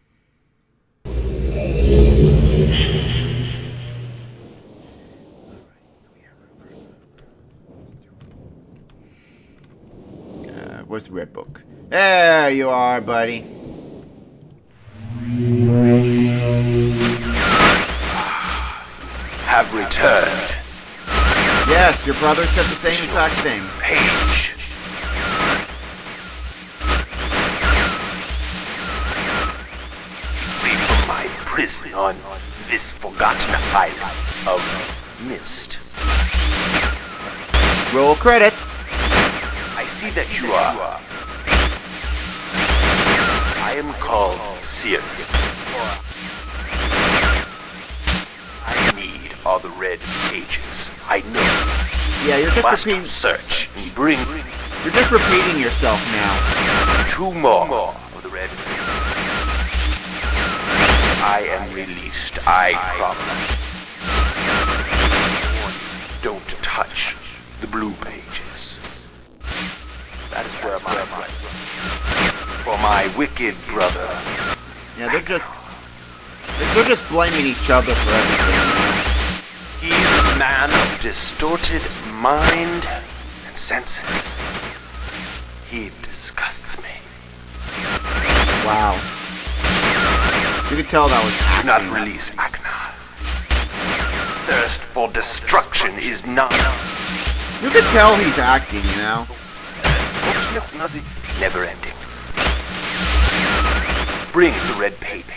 Where's the red book? There you are, buddy. Have returned. Yes, your brother said the same exact thing. Page. From my prison on this forgotten island of Myst. Roll credits. I see that you are. I am called Sirius. I need all the red pages. I know. Yeah, you're just Must repeating. search and bring. You're just repeating yourself now. 2 more of the red pages. I am released, I promise. Don't touch the blue pages. That is where my for my wicked brother. Yeah, they're just blaming each other for everything. He is a man of distorted mind and senses. He disgusts me. Wow. You could tell that was Do acting. not release Aknar. Thirst for destruction is not. You could tell he's acting, you know? Never ending. Bring the red paper.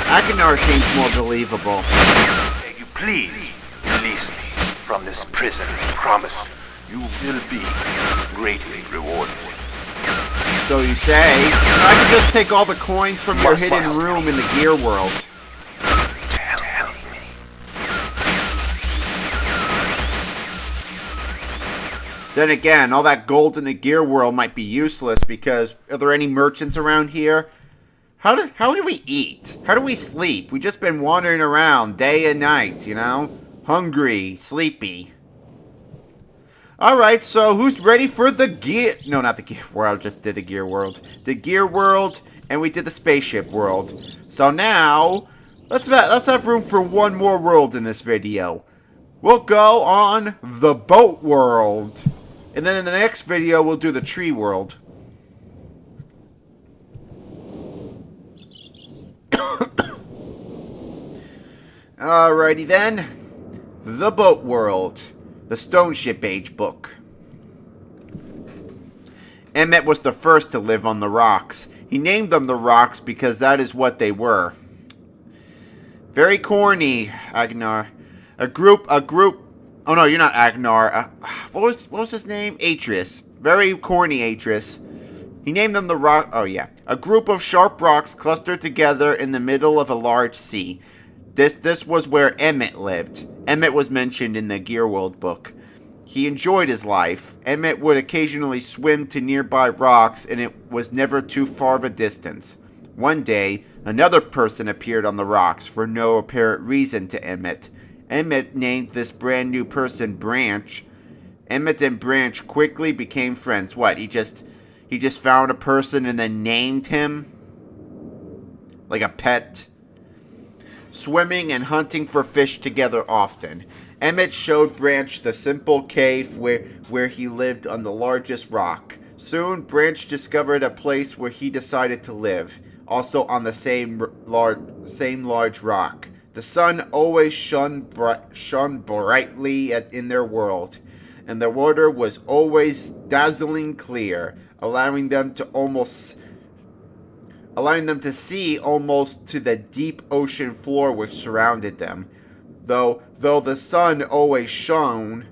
Akinar seems more believable. Beg you please release me from this prison. Promise you will be greatly rewarded. So you say, I could just take all the coins from your hidden room in the gear world. Tell me. Then again, all that gold in the gear world might be useless because are there any merchants around here? How do we eat? How do we sleep? We've just been wandering around day and night, you know? Hungry, sleepy. Alright, so who's ready for the gear... No, not the gear world, I just did the gear world. The gear world, and we did the spaceship world. So now, let's have room for one more world in this video. We'll go on the boat world. And then in the next video, we'll do the tree world. Alrighty then. The boat world. The Stone Ship Age book. Emmett was the first to live on the rocks. He named them the rocks because that is what they were. Very corny, Agnar. A group. Oh no, you're not Agnar. What was his name? Atreus. Very corny Atreus. He named them the rock. Oh yeah, a group of sharp rocks clustered together in the middle of a large sea. This was where Emmett lived. Emmett was mentioned in the Gearworld book. He enjoyed his life. Emmett would occasionally swim to nearby rocks, and it was never too far of a distance. One day, another person appeared on the rocks for no apparent reason to Emmett. Emmett named this brand new person Branch. Emmett and Branch quickly became friends. What, he just found a person and then named him? Like a pet? Swimming and hunting for fish together often. Emmett showed Branch the simple cave where he lived on the largest rock. Soon, Branch discovered a place where he decided to live, also on the same large rock. The sun always shone brightly in their world, and the water was always dazzling clear, allowing them to see almost to the deep ocean floor which surrounded them. Though the sun always shone,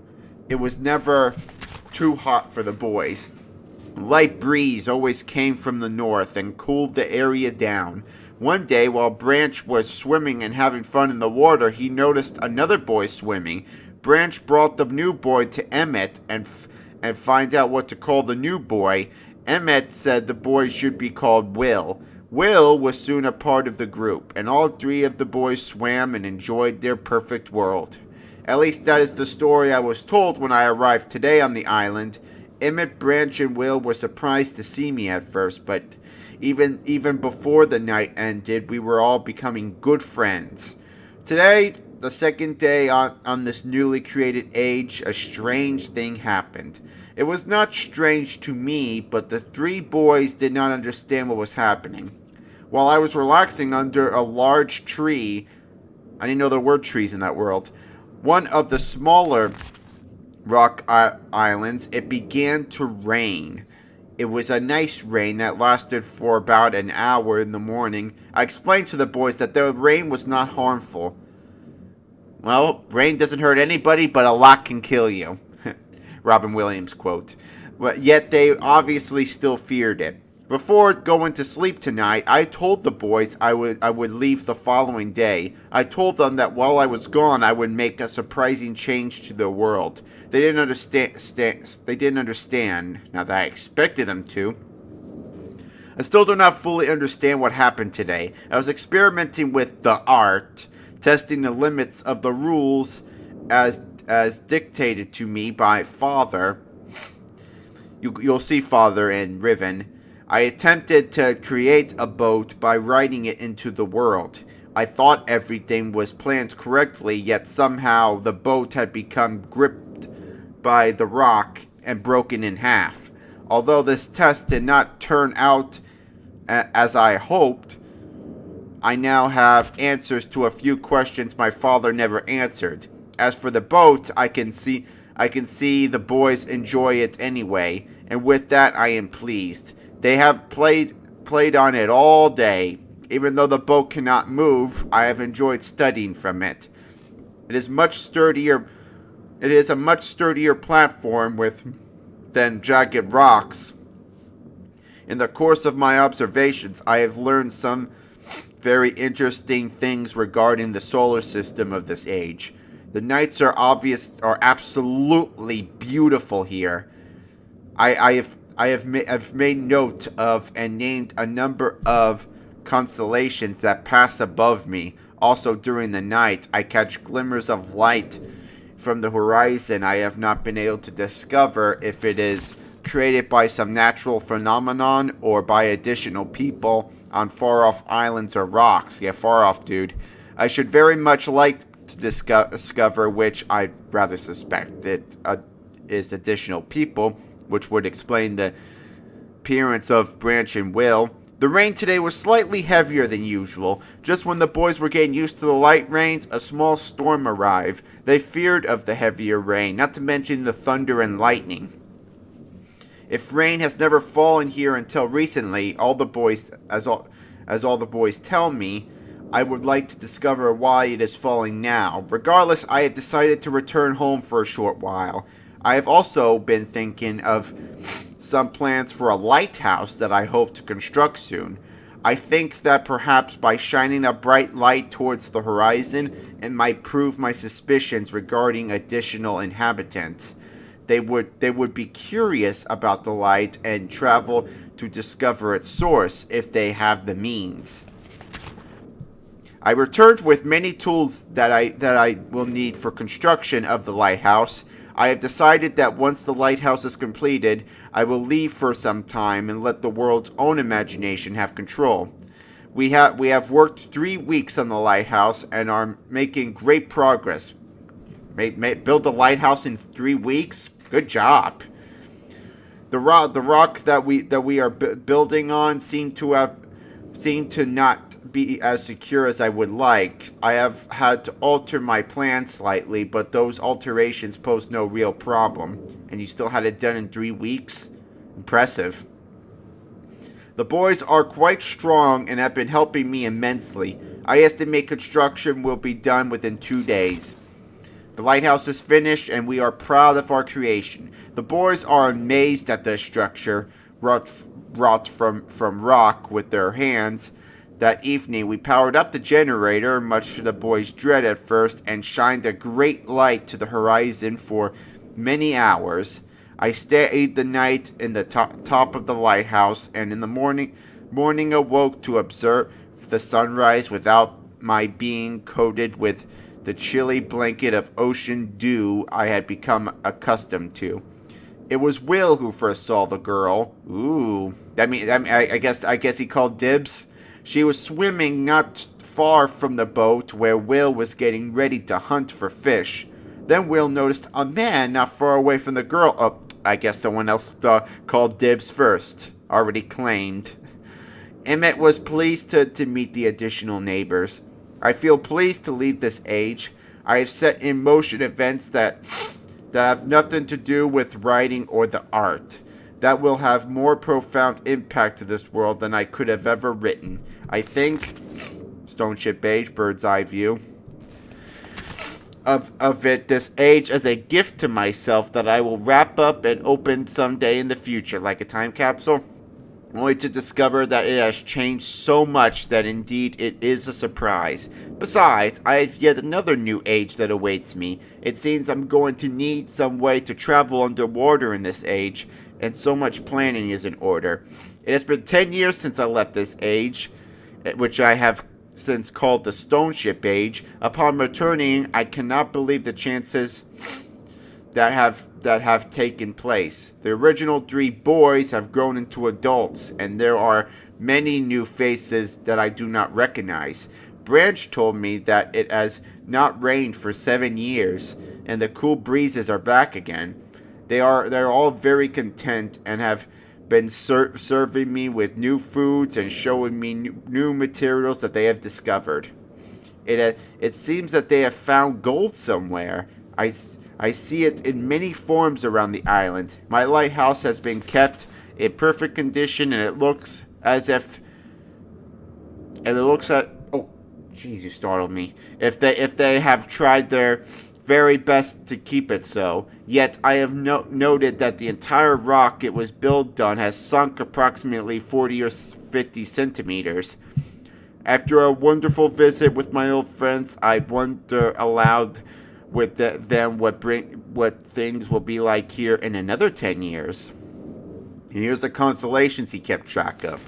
it was never too hot for the boys. A light breeze always came from the north and cooled the area down. One day, while Branch was swimming and having fun in the water, he noticed another boy swimming. Branch brought the new boy to Emmett and find out what to call the new boy. Emmett said the boy should be called Will. Will was soon a part of the group, and all three of the boys swam and enjoyed their perfect world. At least that is the story I was told when I arrived today on the island. Emmett, Branch, and Will were surprised to see me at first, but even before the night ended, we were all becoming good friends. Today, the second day on this newly created age, a strange thing happened. It was not strange to me, but the three boys did not understand what was happening. While I was relaxing under a large tree, I didn't know there were trees in that world, one of the smaller rock islands, it began to rain. It was a nice rain that lasted for about an hour in the morning. I explained to the boys that the rain was not harmful. Well, rain doesn't hurt anybody, but a lot can kill you. Robin Williams quote. But yet they obviously still feared it. Before going to sleep tonight, I told the boys I would leave the following day. I told them that while I was gone, I would make a surprising change to the world. They didn't understand. They didn't understand. Now that I expected them to. I still do not fully understand what happened today. I was experimenting with the art, testing the limits of the rules as dictated to me by Father. You'll see Father in Riven. I attempted to create a boat by writing it into the world. I thought everything was planned correctly, yet somehow the boat had become gripped by the rock and broken in half. Although this test did not turn out as I hoped, I now have answers to a few questions my father never answered. As for the boat, I can see the boys enjoy it anyway, and with that I am pleased. They have played on it all day. Even though the boat cannot move, I have enjoyed studying from it. It is much sturdier. It is a much sturdier platform than jagged rocks. In the course of my observations, I have learned some very interesting things regarding the solar system of this age. The nights are absolutely beautiful here. I have made note of and named a number of constellations that pass above me. Also during the night, I catch glimmers of light from the horizon. I have not been able to discover if it is created by some natural phenomenon or by additional people on far-off islands or rocks. Yeah, far off, dude. I should very much like to discover which I rather suspect it is additional people, which would explain the appearance of Branch and Will. The rain today was slightly heavier than usual. Just when the boys were getting used to the light rains, a small storm arrived. They feared of the heavier rain, not to mention the thunder and lightning. If rain has never fallen here until recently, all the boys tell me, I would like to discover why it is falling now. Regardless, I have decided to return home for a short while. I have also been thinking of some plans for a lighthouse that I hope to construct soon. I think that perhaps by shining a bright light towards the horizon, it might prove my suspicions regarding additional inhabitants. They would be curious about the light and travel to discover its source if they have the means. I returned with many tools that I will need for construction of the lighthouse. I have decided that once the lighthouse is completed, I will leave for some time and let the world's own imagination have control. We have worked 3 weeks on the lighthouse and are making great progress. Build a lighthouse in 3 weeks? Good job. The rock that we are building on seem to not be as secure as I would like. I have had to alter my plan slightly, but those alterations pose no real problem. And you still had it done in 3 weeks? Impressive. The boys are quite strong and have been helping me immensely. I estimate construction will be done within 2 days. The lighthouse is finished and we are proud of our creation. The boys are amazed at the structure wrought from rock with their hands. That evening, we powered up the generator, much to the boys' dread at first, and shined a great light to the horizon for many hours. I stayed the night in the top of the lighthouse, and in the morning awoke to observe the sunrise without my being coated with the chilly blanket of ocean dew I had become accustomed to. It was Will who first saw the girl. Ooh, I guess he called dibs. She was swimming not far from the boat where Will was getting ready to hunt for fish. Then Will noticed a man not far away from the girl. Oh, I guess someone else called dibs first. Already claimed. Emmett was pleased to meet the additional neighbors. I feel pleased to leave this age. I have set in motion events that have nothing to do with writing or the art. That will have more profound impact to this world than I could have ever written. I think, Stoneship Age, bird's eye view, of it, this age, as a gift to myself that I will wrap up and open someday in the future, like a time capsule, only to discover that it has changed so much that indeed it is a surprise. Besides, I have yet another new age that awaits me. It seems I'm going to need some way to travel underwater in this age, and so much planning is in order. It has been 10 years since I left this age, which I have since called the Stone Ship Age. Upon returning, I cannot believe the chances that have taken place. The original 3 boys have grown into adults, and there are many new faces that I do not recognize. Branch told me that it has not rained for 7 years, and the cool breezes are back again. They're all very content and have been serving me with new foods and showing me new materials that they have discovered. It seems that they have found gold somewhere. I see it in many forms around the island. My lighthouse has been kept in perfect condition, and it looks as if... And it looks at... Oh, jeez, you startled me. If they have tried their very best to keep it so. Yet I have noted that the entire rock it was built on has sunk approximately 40 or 50 centimeters. After a wonderful visit with my old friends, I wonder aloud with them what things will be like here in another 10 years. And here's the constellations he kept track of.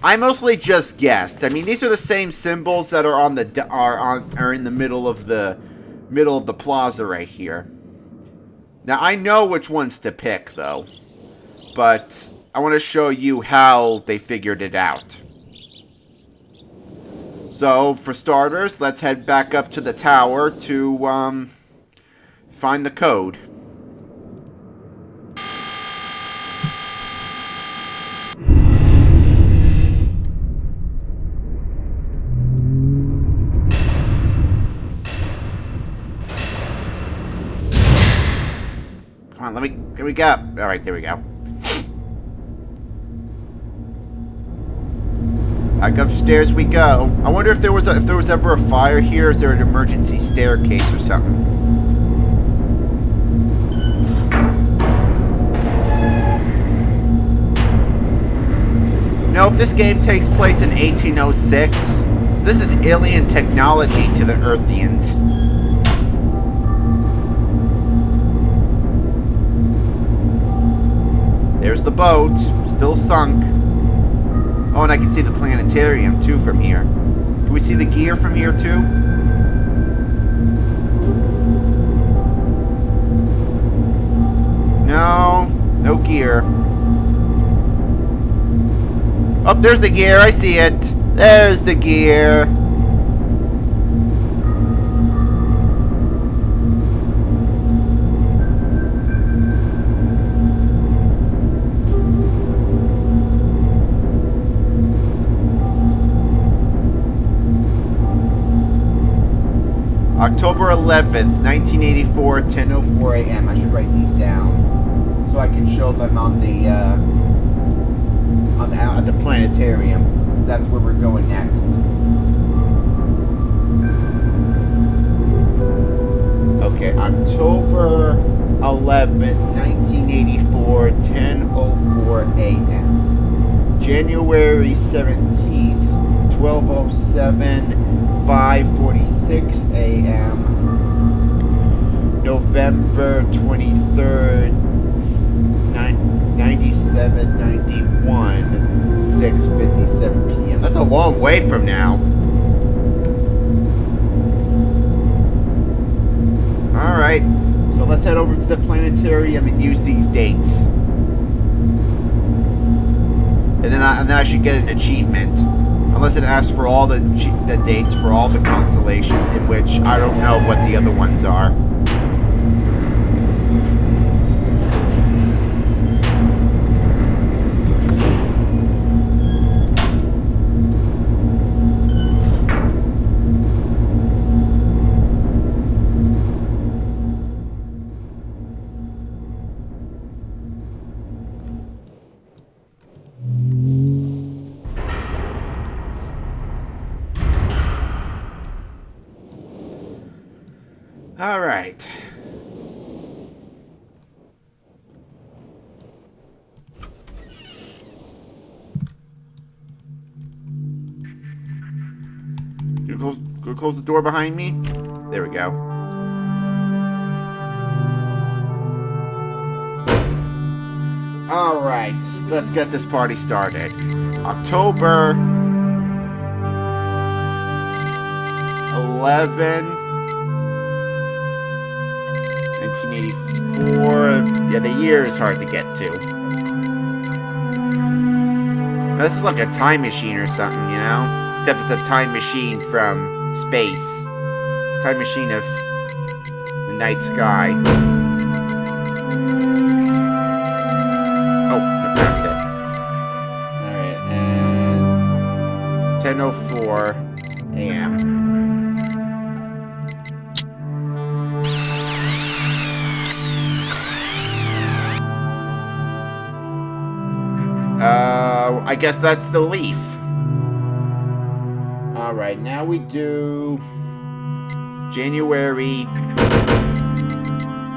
I mostly just guessed. I mean, these are the same symbols that are are in the middle of the plaza right here. Now I know which ones to pick though, but I want to show you how they figured it out. So for starters, let's head back up to the tower to find the code. Come on, here we go. Alright, there we go. Back upstairs we go. I wonder if there was ever a fire here. Is there an emergency staircase or something? Now, if this game takes place in 1806, this is alien technology to the Earthians. There's the boat, still sunk. Oh, and I can see the planetarium, too, from here. Can we see the gear from here, too? No, no gear. Oh, there's the gear, I see it. There's the gear. October 11th, 1984, 10:04 a.m. I should write these down so I can show them on the at the planetarium. That's where we're going next. Okay, October 11th, 1984, 10:04 a.m. January 17th, 12:07. 5:46 a.m. November 23rd, 9791, 6:57 p.m. That's a long way from now. Alright, so let's head over to the planetarium and use these dates. And then I should get an achievement. Unless it asks for all the dates for all the constellations, in which I don't know what the other ones are. All right. Go close the door behind me. There we go. Alright, let's get this party started. October 11, 1984. Yeah, the year is hard to get to. This is like a time machine or something, you know? Except it's a time machine from space. Time machine of the night sky. Oh, I grabbed it. Alright, and 10:04 a.m. I guess that's the leaf. Alright, now we do January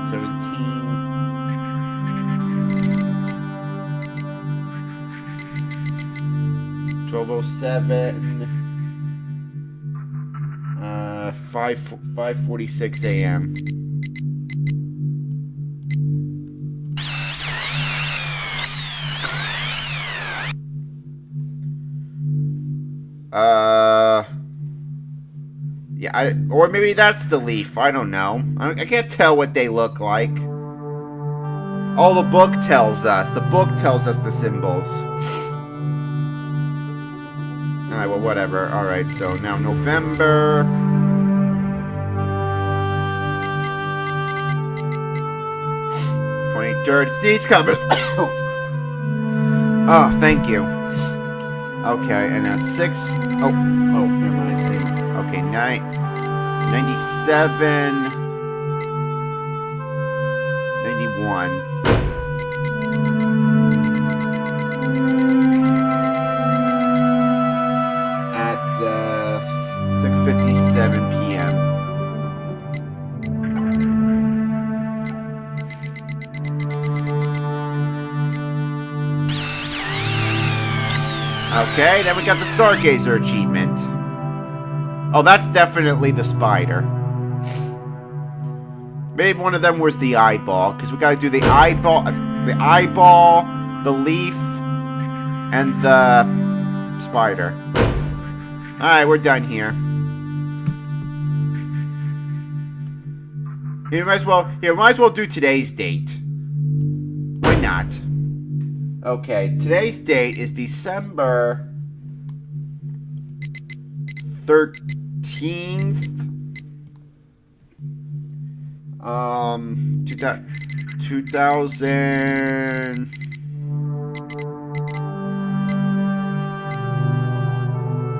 17. 12:07. 5:46 a.m. Yeah, or maybe that's the leaf. I don't know. I can't tell what they look like. Oh, the book tells us. The book tells us the symbols. Alright, well, whatever. Alright, so now November. Sneeze coming. Oh, thank you. Okay, and that's 6. Oh, never mind. Okay, 97. 91. At 6:57 p.m. Okay, then we got the Stargazer achievement. Oh, that's definitely the spider. Maybe one of them was the eyeball, because we gotta do the eyeball, the leaf, and the spider. Alright, we're done here. Might as well do today's date. Why not? Okay, today's date is December 13th. 2000.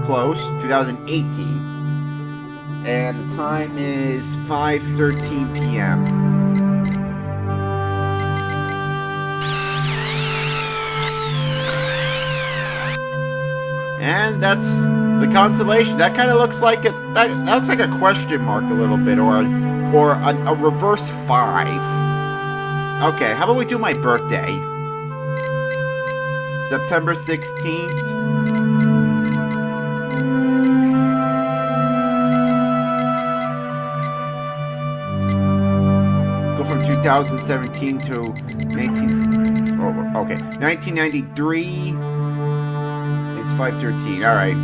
Close. 2018. And the time is 5:13 p.m. And that's the constellation. That kind of looks like that looks like a question mark a little bit, or a reverse 5. Okay, how about we do my birthday? September 16th. Go from 2017 to 1993. It's 5:13. All right.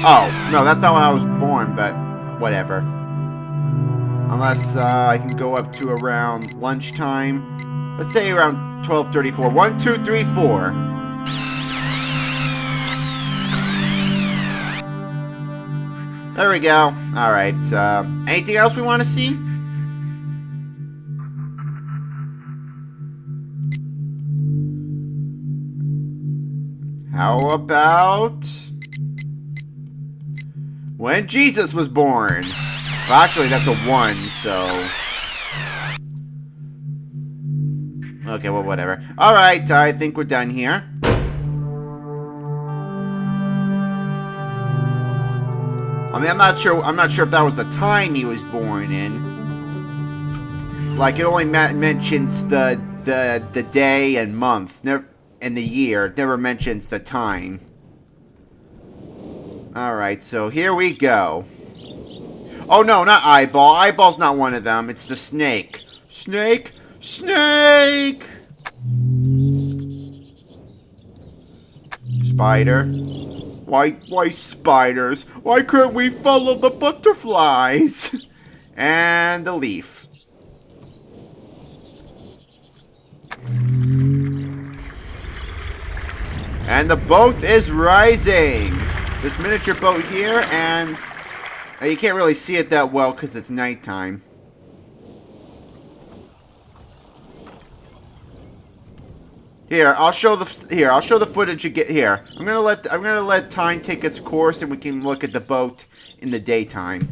Oh no, that's not when I was born, but whatever. Unless I can go up to around lunchtime. Let's say around 12:34. 1, 2, 3, 4. There we go. All right. Anything else we want to see? How about when Jesus was born? Well, actually, that's a 1, so... Okay, well, whatever. Alright, I think we're done here. I mean, I'm not sure if that was the time he was born in. Like, it only mentions the day and month, and the year. It never mentions the time. Alright, so here we go. Oh, no, not Eyeball. Eyeball's not one of them. It's the snake. Snake? Snake! Spider? Why spiders? Why couldn't we follow the butterflies? And the leaf. And the boat is rising. This miniature boat here, and you can't really see it that well because it's nighttime. Here, I'll show the footage you get here. I'm gonna let time take its course, and we can look at the boat in the daytime.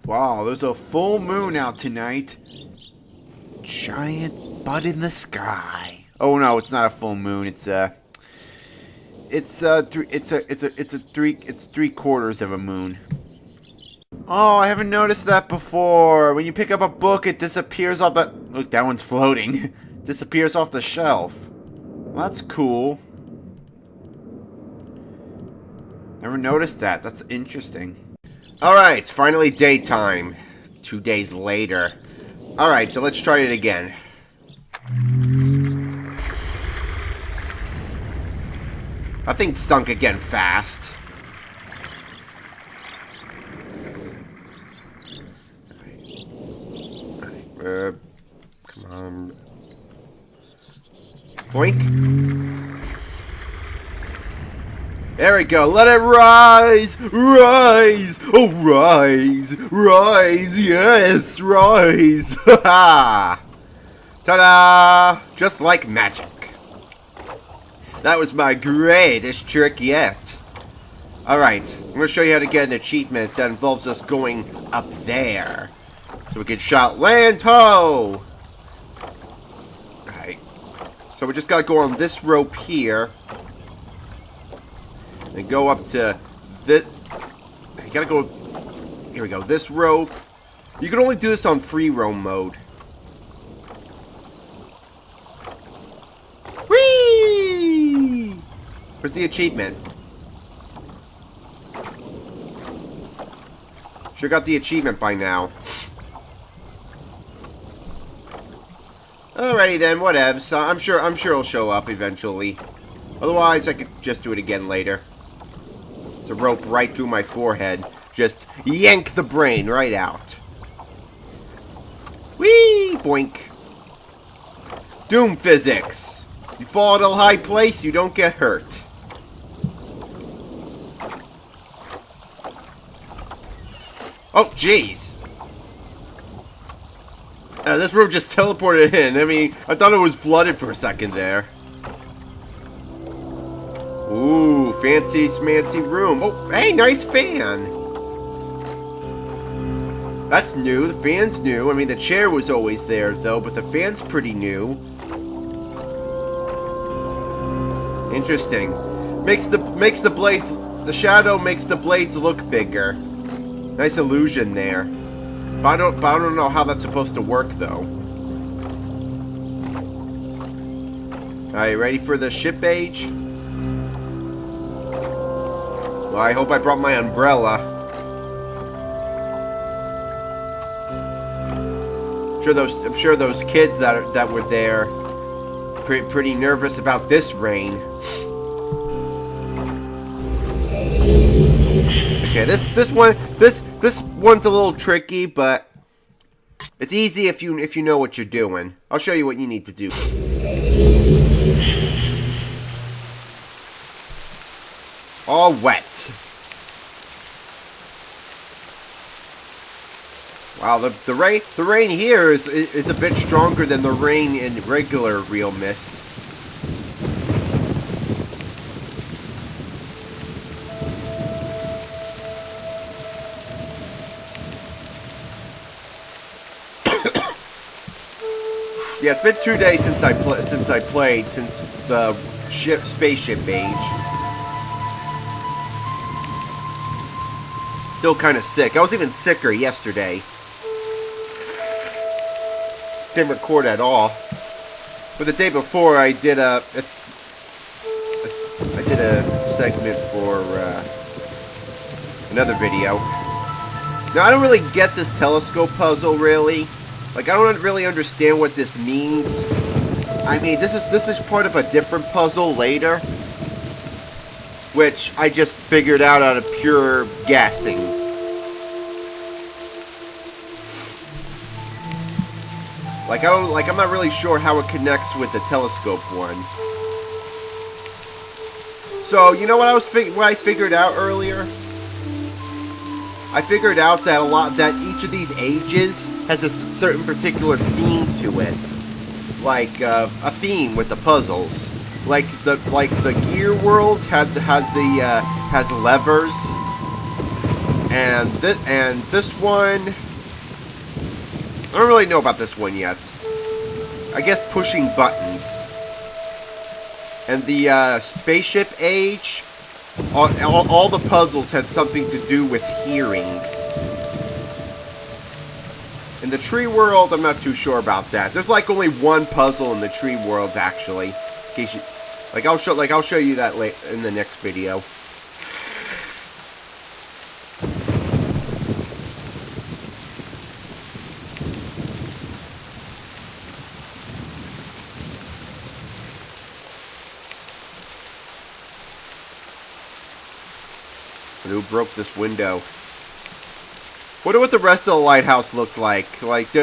Wow, there's a full moon out tonight. Giant butt in the sky. Oh no, it's not a full moon. It's 3/4 of a moon. Oh, I haven't noticed that before. When you pick up a book, it disappears off the... Look, that one's floating. Disappears off the shelf. Well, that's cool. Never noticed that. That's interesting. Alright, it's finally daytime. 2 days later. Alright, so let's try it again. That thing sunk again fast. Come on. Boink. There we go. Let it rise! Rise! Oh, rise! Rise! Yes! Rise! Ha-ha! Ta-da! Just like magic. That was my greatest trick yet. Alright, I'm going to show you how to get an achievement that involves us going up there. So we can shout, land ho! Alright. So we just gotta go on this rope here. And go up to this. You gotta go. Here we go. This rope. You can only do this on free roam mode. Whee! Where's the achievement? Sure got the achievement by now. Alrighty then, whatevs. I'm sure it'll show up eventually. Otherwise, I could just do it again later. It's a rope right through my forehead. Just yank the brain right out. Whee! Boink. Doom physics. You fall at a high place, you don't get hurt. Oh, jeez. This room just teleported in. I mean, I thought it was flooded for a second there. Ooh, fancy schmancy room. Oh, hey, nice fan. That's new. The fan's new. I mean, the chair was always there, though, but the fan's pretty new. Interesting. Makes the blades... The shadow makes the blades look bigger. Nice illusion there. But I don't know how that's supposed to work, though. Alright, ready for the ship age? Well, I hope I brought my umbrella. I'm sure those kids that were there pretty nervous about this rain. Okay, this one's a little tricky, but it's easy if you know what you're doing. I'll show you what you need to do. All wet. Wow, the rain here is a bit stronger than the rain in regular real Myst. Yeah, it's been 2 days since I played since the Spaceship age. Still kind of sick. I was even sicker yesterday. Didn't record at all. But the day before, I did a segment for another video. Now, I don't really get this telescope puzzle, really. Like, I don't really understand what this means. I mean, this is part of a different puzzle later, which I just figured out of pure guessing. I'm not really sure how it connects with the telescope one. So, you know what what I figured out earlier? I figured out that each of these ages has a certain particular theme to it, like a theme with the puzzles. Like the gear world has levers, and this one, I don't really know about this one yet. I guess pushing buttons. And the spaceship age, all the puzzles had something to do with hearing. In the tree world, I'm not too sure about that. There's like only one puzzle in the tree world, actually. In case you, I'll show you that in the next video. Who broke this window? Wonder what the rest of the lighthouse looked like. Like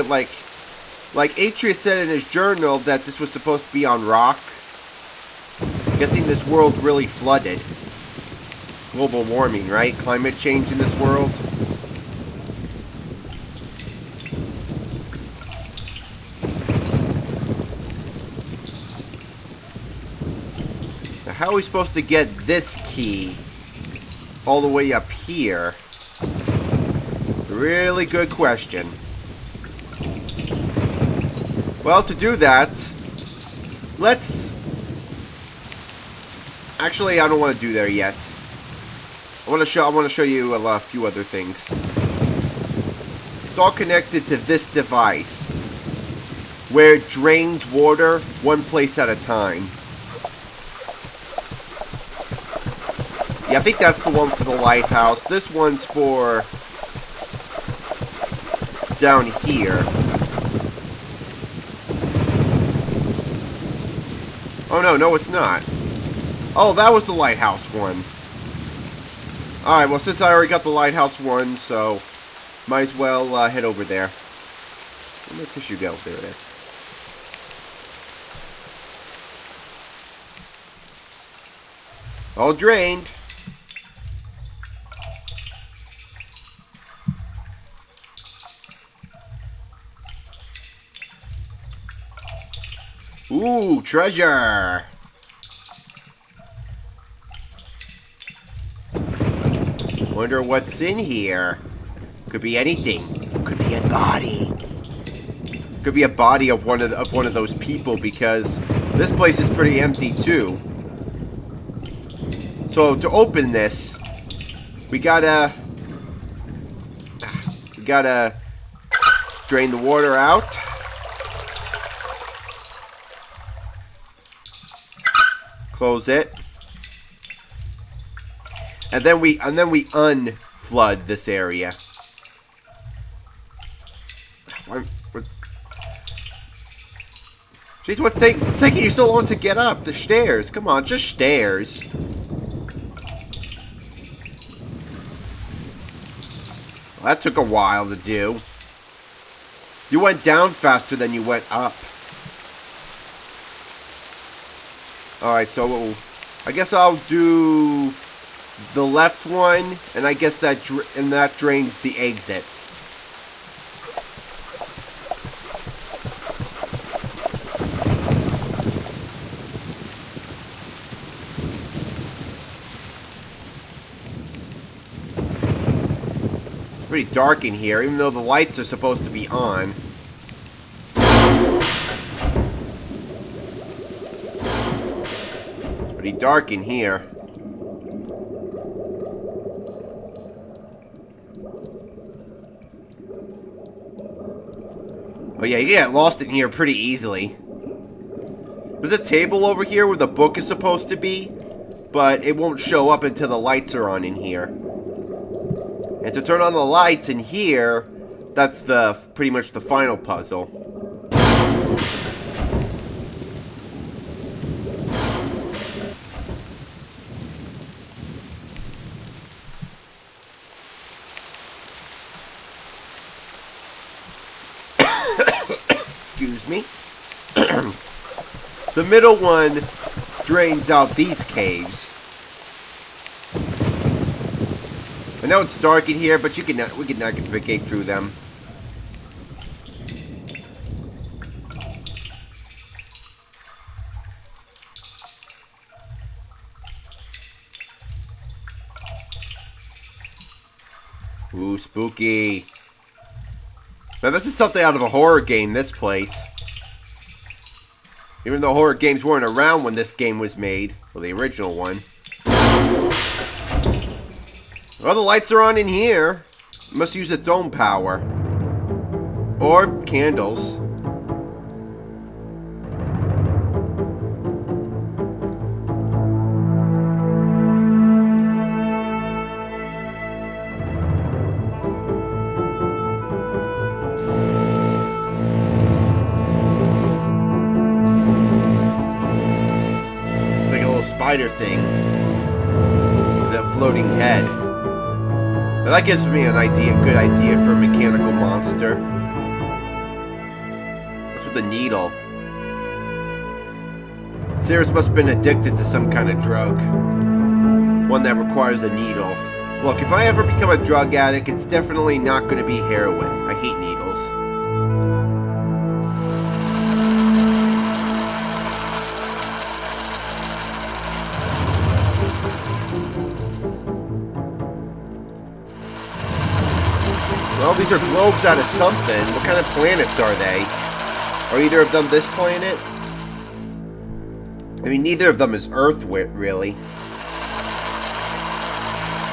Atreus said in his journal that this was supposed to be on rock. Guessing this world really flooded. Global warming, right? Climate change in this world. Now, how are we supposed to get this key all the way up here? Really good question. Well, to do that, let's... Actually, I don't want to do there yet. I want to show you a few other things. It's all connected to this device, where it drains water one place at a time. Yeah, I think that's the one for the lighthouse. This one's for down here. Oh no, it's not. Oh, that was the lighthouse one. Alright, well, since I already got the lighthouse one, so might as well head over there. Where'd my tissue go? There it is. All drained. Ooh, treasure! Wonder what's in here. Could be anything. Could be a body. Could be a body of one of those people, because this place is pretty empty too. So to open this, we gotta drain the water out. Close it. And then we unflood this area. Jeez, what's taking you so long to get up the stairs? Come on, just stairs. Well, that took a while to do. You went down faster than you went up. Alright, so I guess I'll do the left one, and I guess that drains the exit. It's pretty dark in here, even though the lights are supposed to be on. Pretty dark in here. Oh yeah, you get lost in here pretty easily. There's a table over here where the book is supposed to be, but it won't show up until the lights are on in here. And to turn on the lights in here, that's the pretty much the final puzzle. Excuse me. The middle one drains out these caves. I know it's dark in here, but we can navigate through them. Ooh, spooky. Now this is something out of a horror game, this place. Even though horror games weren't around when this game was made. Well, the original one. Well, the lights are on in here. It must use its own power. Or candles. Like a little spider thing. With that floating head. But that gives me a good idea for a mechanical monster. What's with the needle? Sirius must have been addicted to some kind of drug. One that requires a needle. Look, if I ever become a drug addict, it's definitely not going to be heroin. I hate needles. Well, these are globes out of something. What kind of planets are they? Are either of them this planet? I mean, neither of them is Earth, really.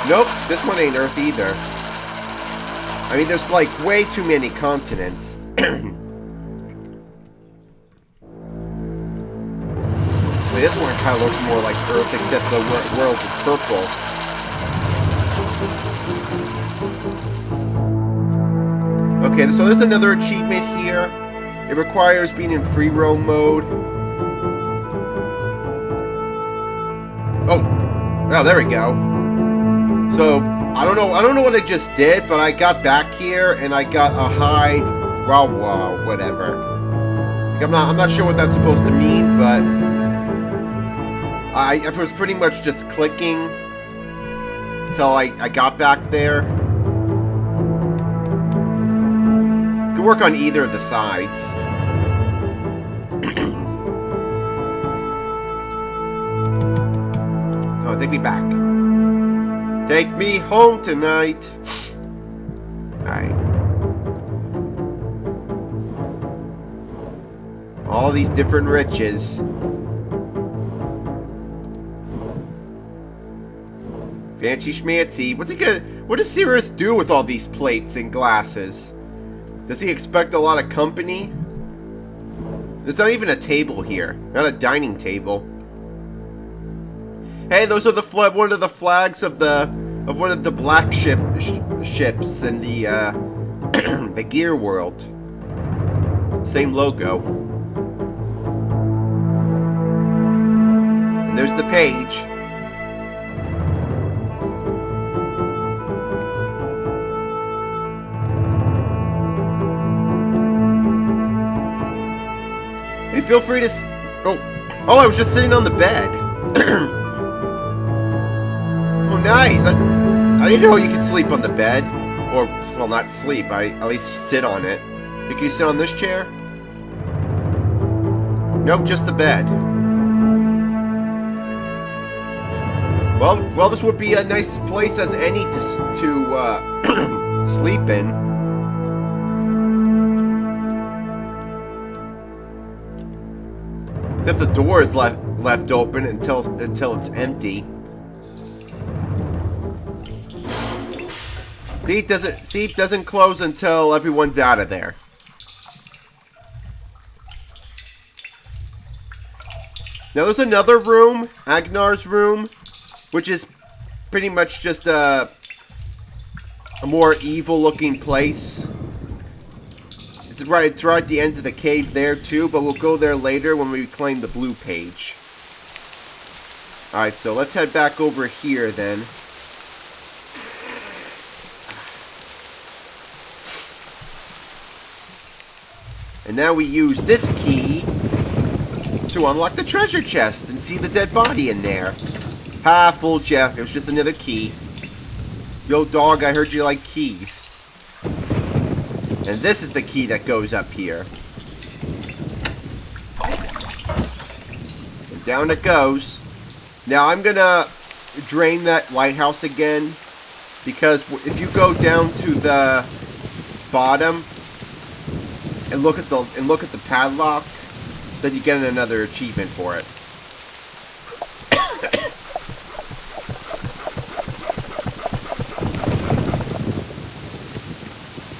Nope, this one ain't Earth either. I mean, there's like way too many continents. This one kind of looks more like Earth, except the world is purple. Okay, so there's another achievement here. It requires being in free roam mode. Oh, there we go. So I don't know what I just did, but I got back here and I got a hide. Wow, whatever. I'm not sure what that's supposed to mean, but I was pretty much just clicking until I got back there. Could work on either of the sides. Oh, take me back. Take me home tonight. Alright. All these different riches. Fancy schmancy. What does Sirius do with all these plates and glasses? Does he expect a lot of company? There's not even a table here. Not a dining table. Hey, those are one of the flags of one of the black ships in the the Gear world. Same logo. And there's the page. Hey, feel free to. Oh, I was just sitting on the bed. Oh, nice. I didn't know you could sleep on the bed. Or, well, not sleep. At least sit on it. Can you sit on this chair? Nope, just the bed. Well, this would be a nice place as any to sleep in. If the door is left open until it's empty. See, it doesn't close until everyone's out of there. Now there's another room, Agnar's room, which is pretty much just a more evil-looking place. It's right at the end of the cave there, too, but we'll go there later when we claim the blue page. Alright, so let's head back over here, then. And now we use this key to unlock the treasure chest and see the dead body in there. Ha, fooled ya. It was just another key. Yo, dog, I heard you like keys. And this is the key that goes up here. And down it goes. Now I'm gonna drain that lighthouse again, because if you go down to the bottom and look at the padlock, then you get another achievement for it. I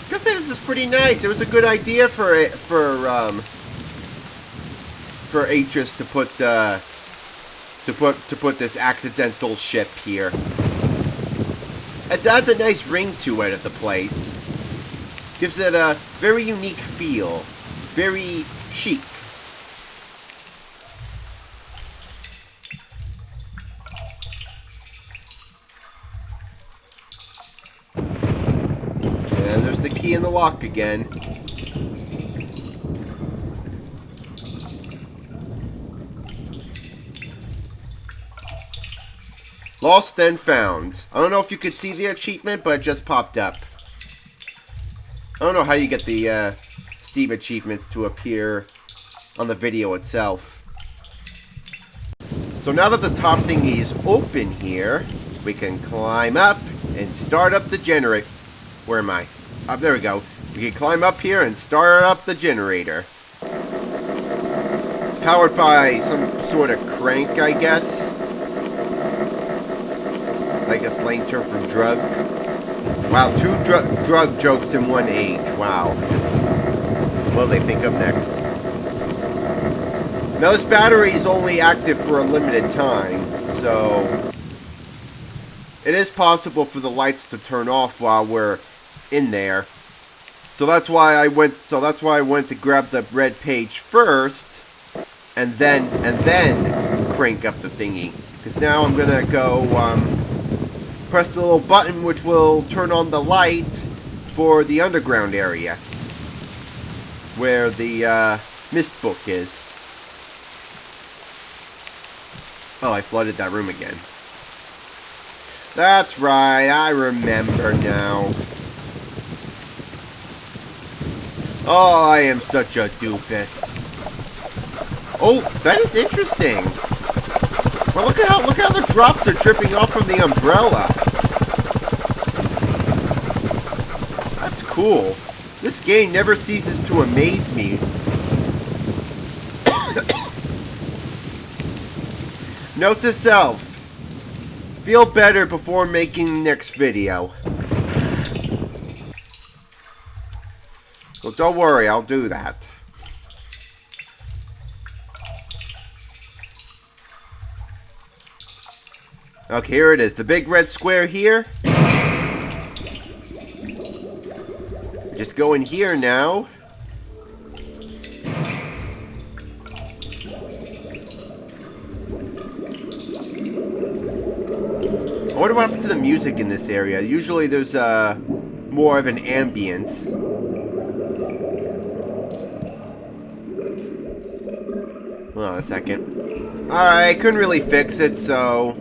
gotta say, this is pretty nice. It was a good idea for Atris to put this accidental ship here. It adds a nice ring to it at the place. Gives it a very unique feel. Very chic. And there's the key in the lock again. Lost then found. I don't know if you could see the achievement, but it just popped up. I don't know how you get the Steam achievements to appear on the video itself. So now that the top thingy is open here, we can climb up and start up the generator. Where am I? Oh, there we go. We can climb up here and start up the generator. It's powered by some sort of crank, I guess. Like a slang term for drug. Wow, two drug jokes in one age. Wow. What'll they think of next? Now this battery is only active for a limited time, so it is possible for the lights to turn off while we're in there. So that's why I went to grab the red page first and then crank up the thingy. Because now I'm gonna go press the little button which will turn on the light for the underground area where the Myst book is. Oh, I flooded that room again. That's right, I remember now. Oh, I am such a doofus. Oh, that is interesting. Well, look how the drops are dripping off from the umbrella. That's cool. This game never ceases to amaze me. Note to self. Feel better before making the next video. Well, don't worry, I'll do that. Okay, here it is. The big red square here. Just go in here now. I wonder what happened to the music in this area. Usually there's more of an ambience. Hold on a second. Alright, couldn't really fix it, so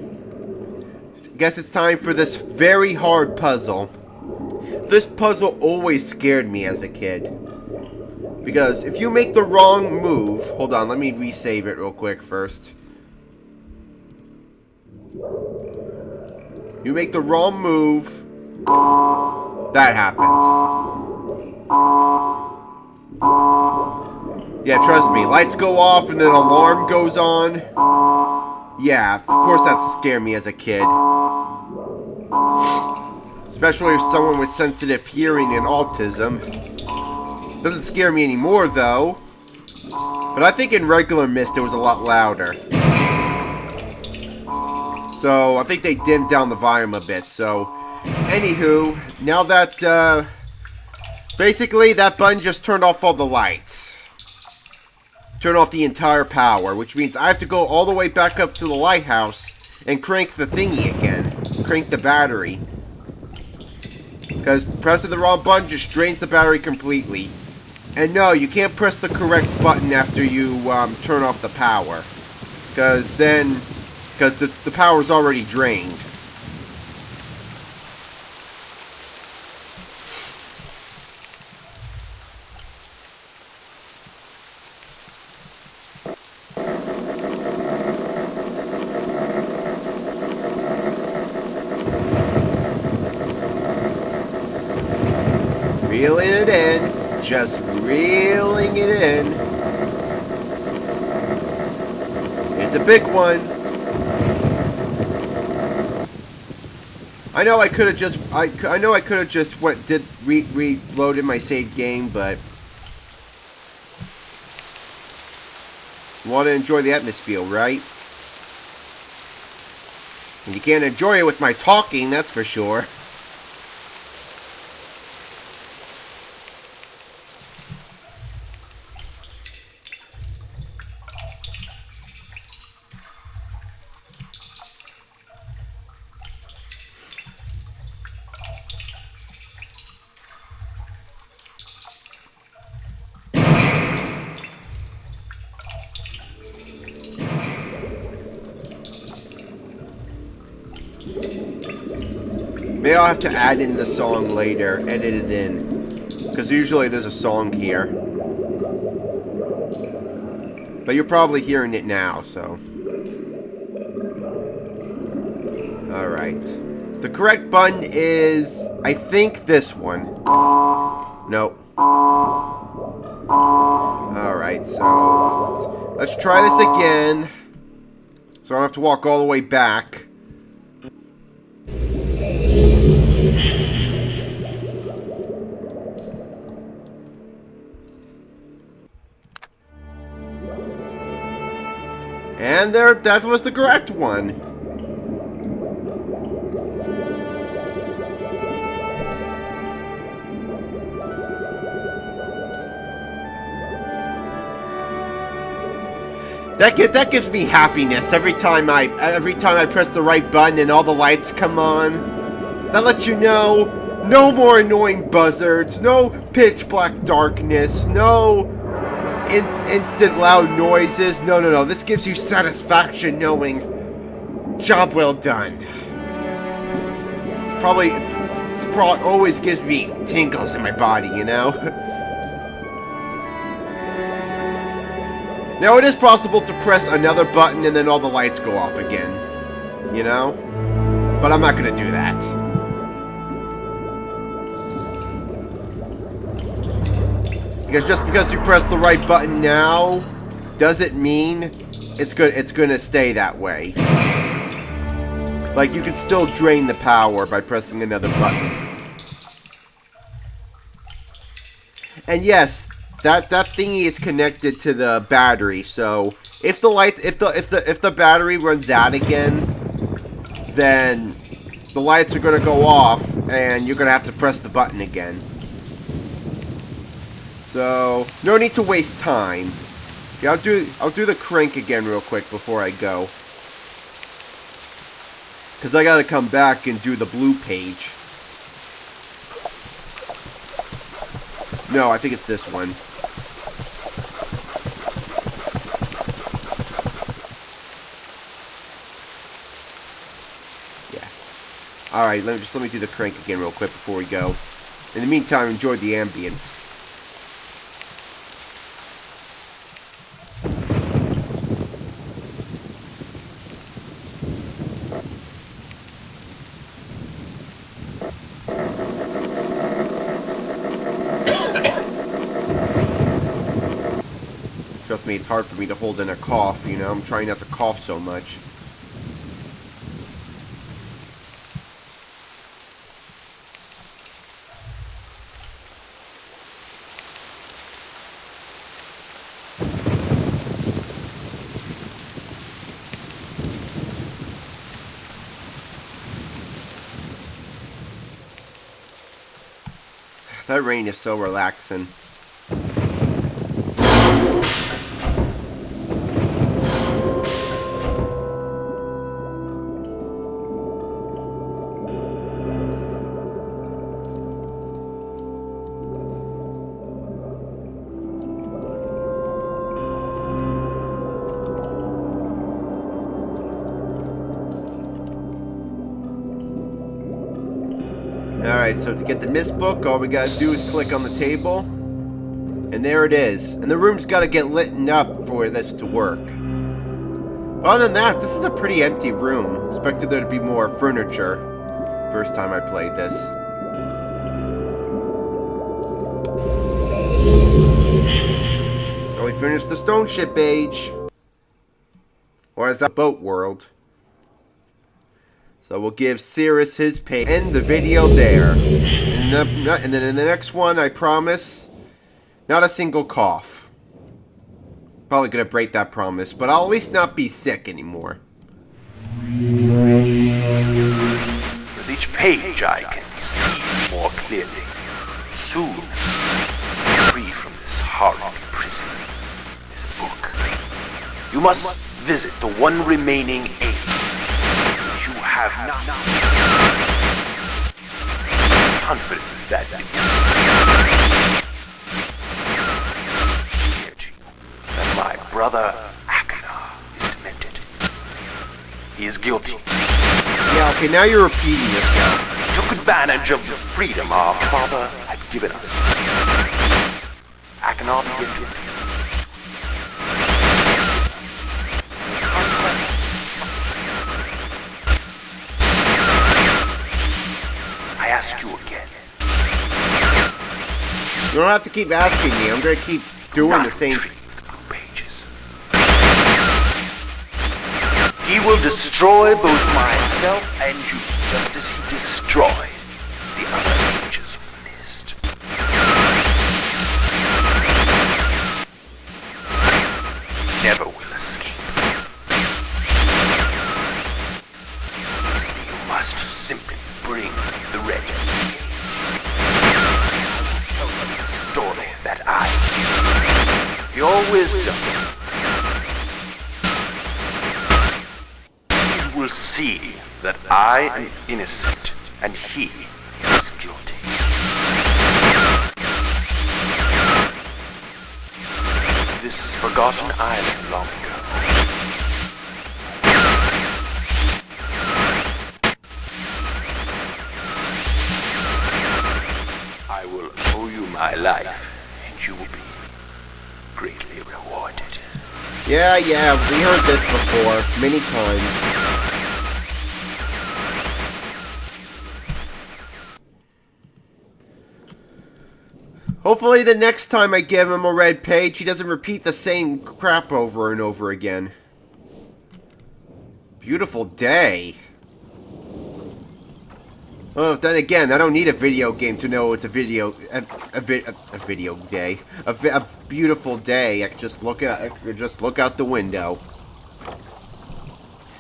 guess it's time for this very hard puzzle. This puzzle always scared me as a kid. Because if you make the wrong move... Hold on, let me resave it real quick first. You make the wrong move, that happens. Yeah, trust me, lights go off and then an alarm goes on. Yeah, of course that scared me as a kid. Especially if someone with sensitive hearing and autism. Doesn't scare me anymore though. But I think in regular Myst it was a lot louder. So I think they dimmed down the volume a bit. So Anywho, now that, basically that button just turned off all the lights. Turn off the entire power, which means I have to go all the way back up to the lighthouse and crank the thingy again. Crank the battery. Because pressing the wrong button just drains the battery completely. And no, you can't press the correct button after you turn off the power. Because the power's already drained. Reeling it in, just reeling it in. It's a big one. I know I could have just I know I could have just reloaded my saved game, but you want to enjoy the atmosphere, right? And you can't enjoy it with my talking, that's for sure. Maybe I'll have to add in the song later, edit it in. Because usually there's a song here. But you're probably hearing it now, so. Alright. The correct button is, I think, this one. Nope. Alright, so let's try this again. So I don't have to walk all the way back. And that was the correct one. That gives me happiness every time I press the right button and all the lights come on. That lets you know no more annoying buzzards, no pitch black darkness, no instant loud noises. No. This gives you satisfaction knowing job well done. It's probably always gives me tingles in my body, you know? Now, it is possible to press another button and then all the lights go off again, you know? But I'm not going to do that. Because just because you press the right button now doesn't mean it's going to stay that way. Like, you can still drain the power by pressing another button. And yes, that thingy is connected to the battery, so if the battery runs out again, then the lights are going to go off and you're going to have to press the button again. So no need to waste time. Okay, I'll do the crank again real quick before I go, because I got to come back and do the blue page. No, I think it's this one. Alright, let me do the crank again real quick before we go. In the meantime, enjoy the ambience. Trust me, it's hard for me to hold in a cough, you know? I'm trying not to cough so much. That rain is so relaxing. Alright, so to get the Myst book, all we gotta do is click on the table. And there it is. And the room's gotta get lit up for this to work. Other than that, this is a pretty empty room. Expected there to be more furniture. First time I played this. So we finished the stone ship age. Or is that boat world? So we'll give Cirrus his pay. End the video there. And then in the next one, I promise, not a single cough. Probably gonna break that promise, but I'll at least not be sick anymore. With each page I can see more clearly. Soon, free from this horrible prison, this book. You must visit the one remaining age. You have not. Confident that my brother Akana is demented. He is guilty. Yeah, okay, now you're repeating yourself. He took advantage of the freedom our father had given us. Akana began to appear. I ask you again. You don't have to keep asking me. I'm gonna keep doing the same. Pages. He will destroy both myself and you, just as he destroyed the other pages of Myst. Never will escape. You must simply bring the red page. Tell them the story that I hear. Your wisdom. You will see that I am innocent and he is guilty. This forgotten island long ago. I will owe you my life, and you will be greatly rewarded. Yeah, we heard this before, many times. Hopefully the next time I give him a red page, he doesn't repeat the same crap over and over again. Beautiful day. Well, then again, I don't need a video game to know it's a video day. A beautiful day. I can just look out the window.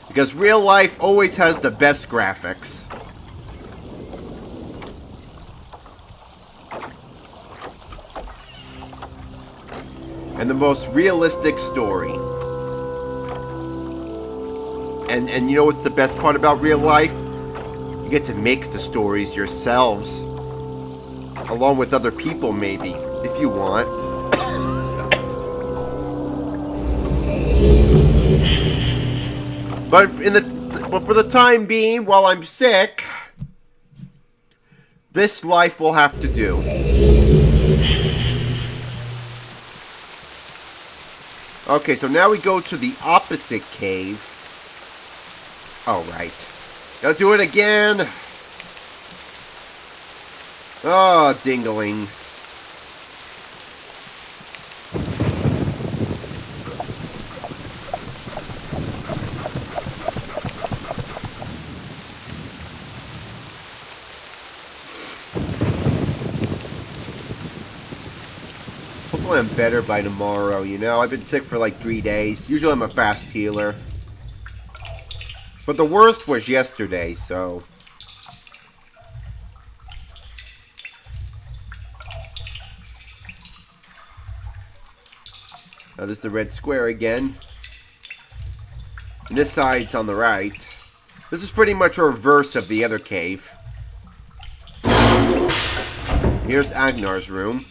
Because real life always has the best graphics. And the most realistic story. And you know what's the best part about real life? You get to make the stories yourselves. Along with other people, maybe, if you want. But for the time being, while I'm sick, this life will have to do. Okay, so now we go to the opposite cave. Alright. Gotta do it again! Oh, dingling. Hopefully I'm better by tomorrow, you know? I've been sick for like 3 days. Usually I'm a fast healer. But the worst was yesterday, so... Now there's the red square again. And this side's on the right. This is pretty much a reverse of the other cave. Here's Agnar's room.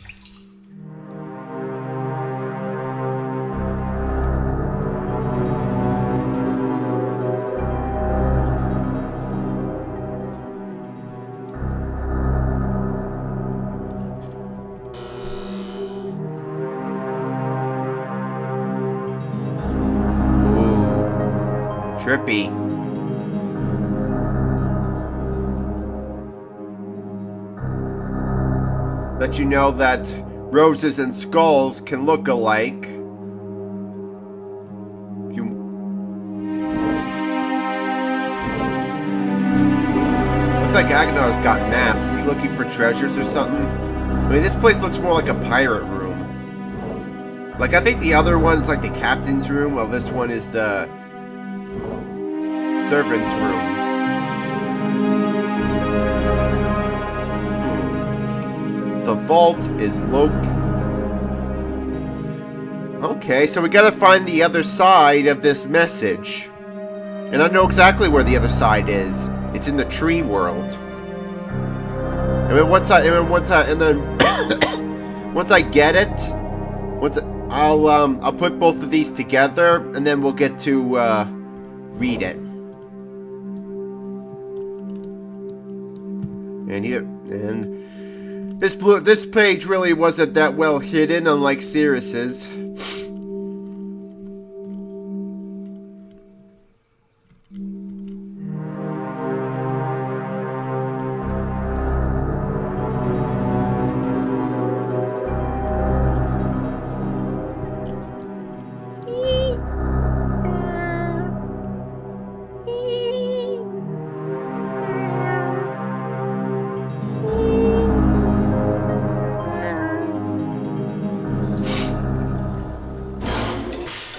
Trippy. Let you know that roses and skulls can look alike. Looks like Agnar's got maps. Is he looking for treasures or something? I mean, this place looks more like a pirate room. Like, I think the other one's like the captain's room, while this one is the servants' rooms. The vault is Okay, so we gotta find the other side of this message. And I know exactly where the other side is. It's in the tree world. And then once I get it, I'll put both of these together, and then we'll get to read it. And this page really wasn't that well hidden, unlike Sirius's.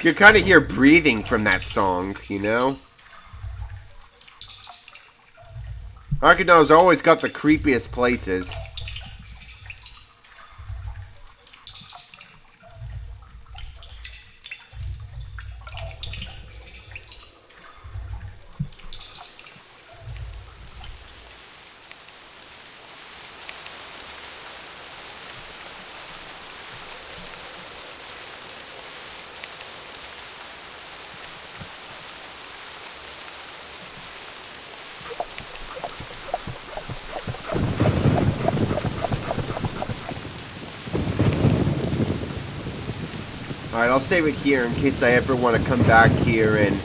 You kind of hear breathing from that song, you know? Arkado's always got the creepiest places. Alright, I'll save it here in case I ever want to come back here and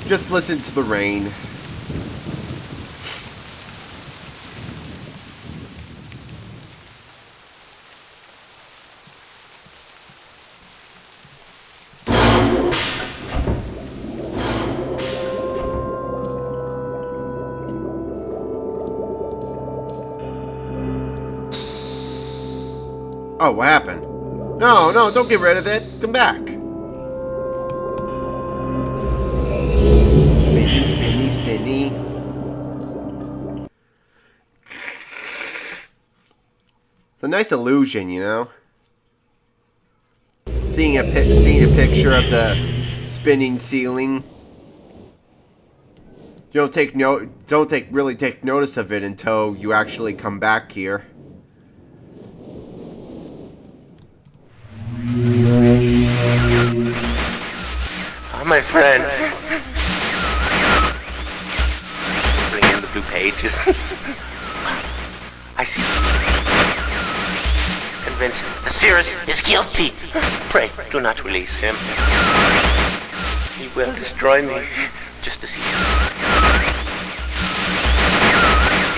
just listen to the rain. Oh, what happened? No, don't get rid of it. Come back. Spinny, spinny, spinny. It's a nice illusion, you know? Seeing a picture of the spinning ceiling. You don't really take notice of it until you actually come back here. My friend. Bring in the blue pages. I see. Convinced the Sirius is guilty. Pray, do not release him. He will destroy me just to see him.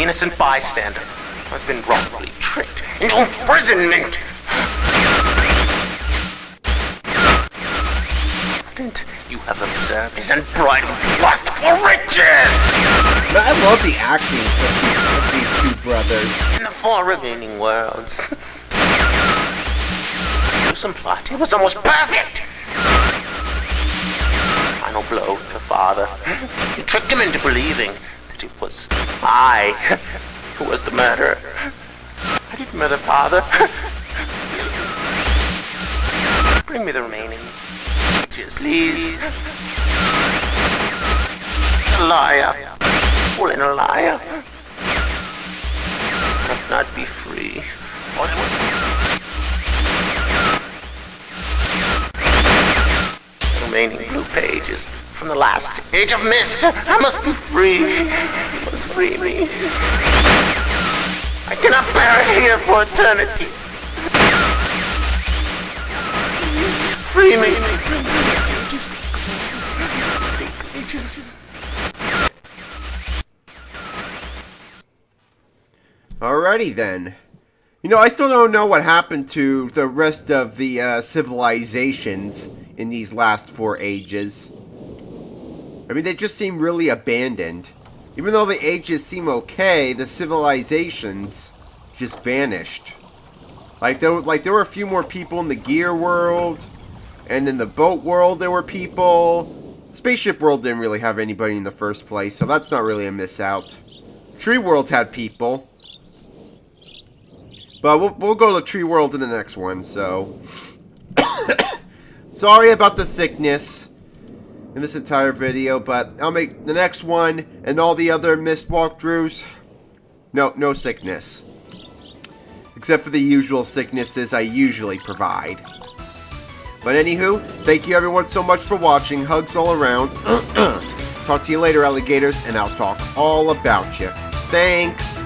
Innocent bystander. I've been wrongfully tricked into imprisonment. You have observed his unbridled lust for riches! I love the acting from these two brothers. In the 4 remaining worlds. Gruesome plot. It was almost perfect! Final blow to father. You tricked him into believing that it was I who was the murderer. I didn't murder father. Bring me the remaining pages, please. A liar. All in a liar. Must not be free. The remaining blue pages from the last age of Myst. I must be free. You must free me. I cannot bear it here for eternity. Free me. Alrighty then. You know, I still don't know what happened to the rest of the civilizations in these last 4 ages. I mean, they just seem really abandoned. Even though the ages seem okay, the civilizations just vanished. Like there were a few more people in the gear world, and in the boat world there were people. Spaceship world didn't really have anybody in the first place, so that's not really a miss out. Tree world had people. But we'll go to Tree World in the next one, so... Sorry about the sickness in this entire video, but I'll make the next one and all the other Myst walkthroughs. No sickness. Except for the usual sicknesses I usually provide. But anywho, thank you everyone so much for watching. Hugs all around. Talk to you later, alligators, and I'll talk all about you. Thanks!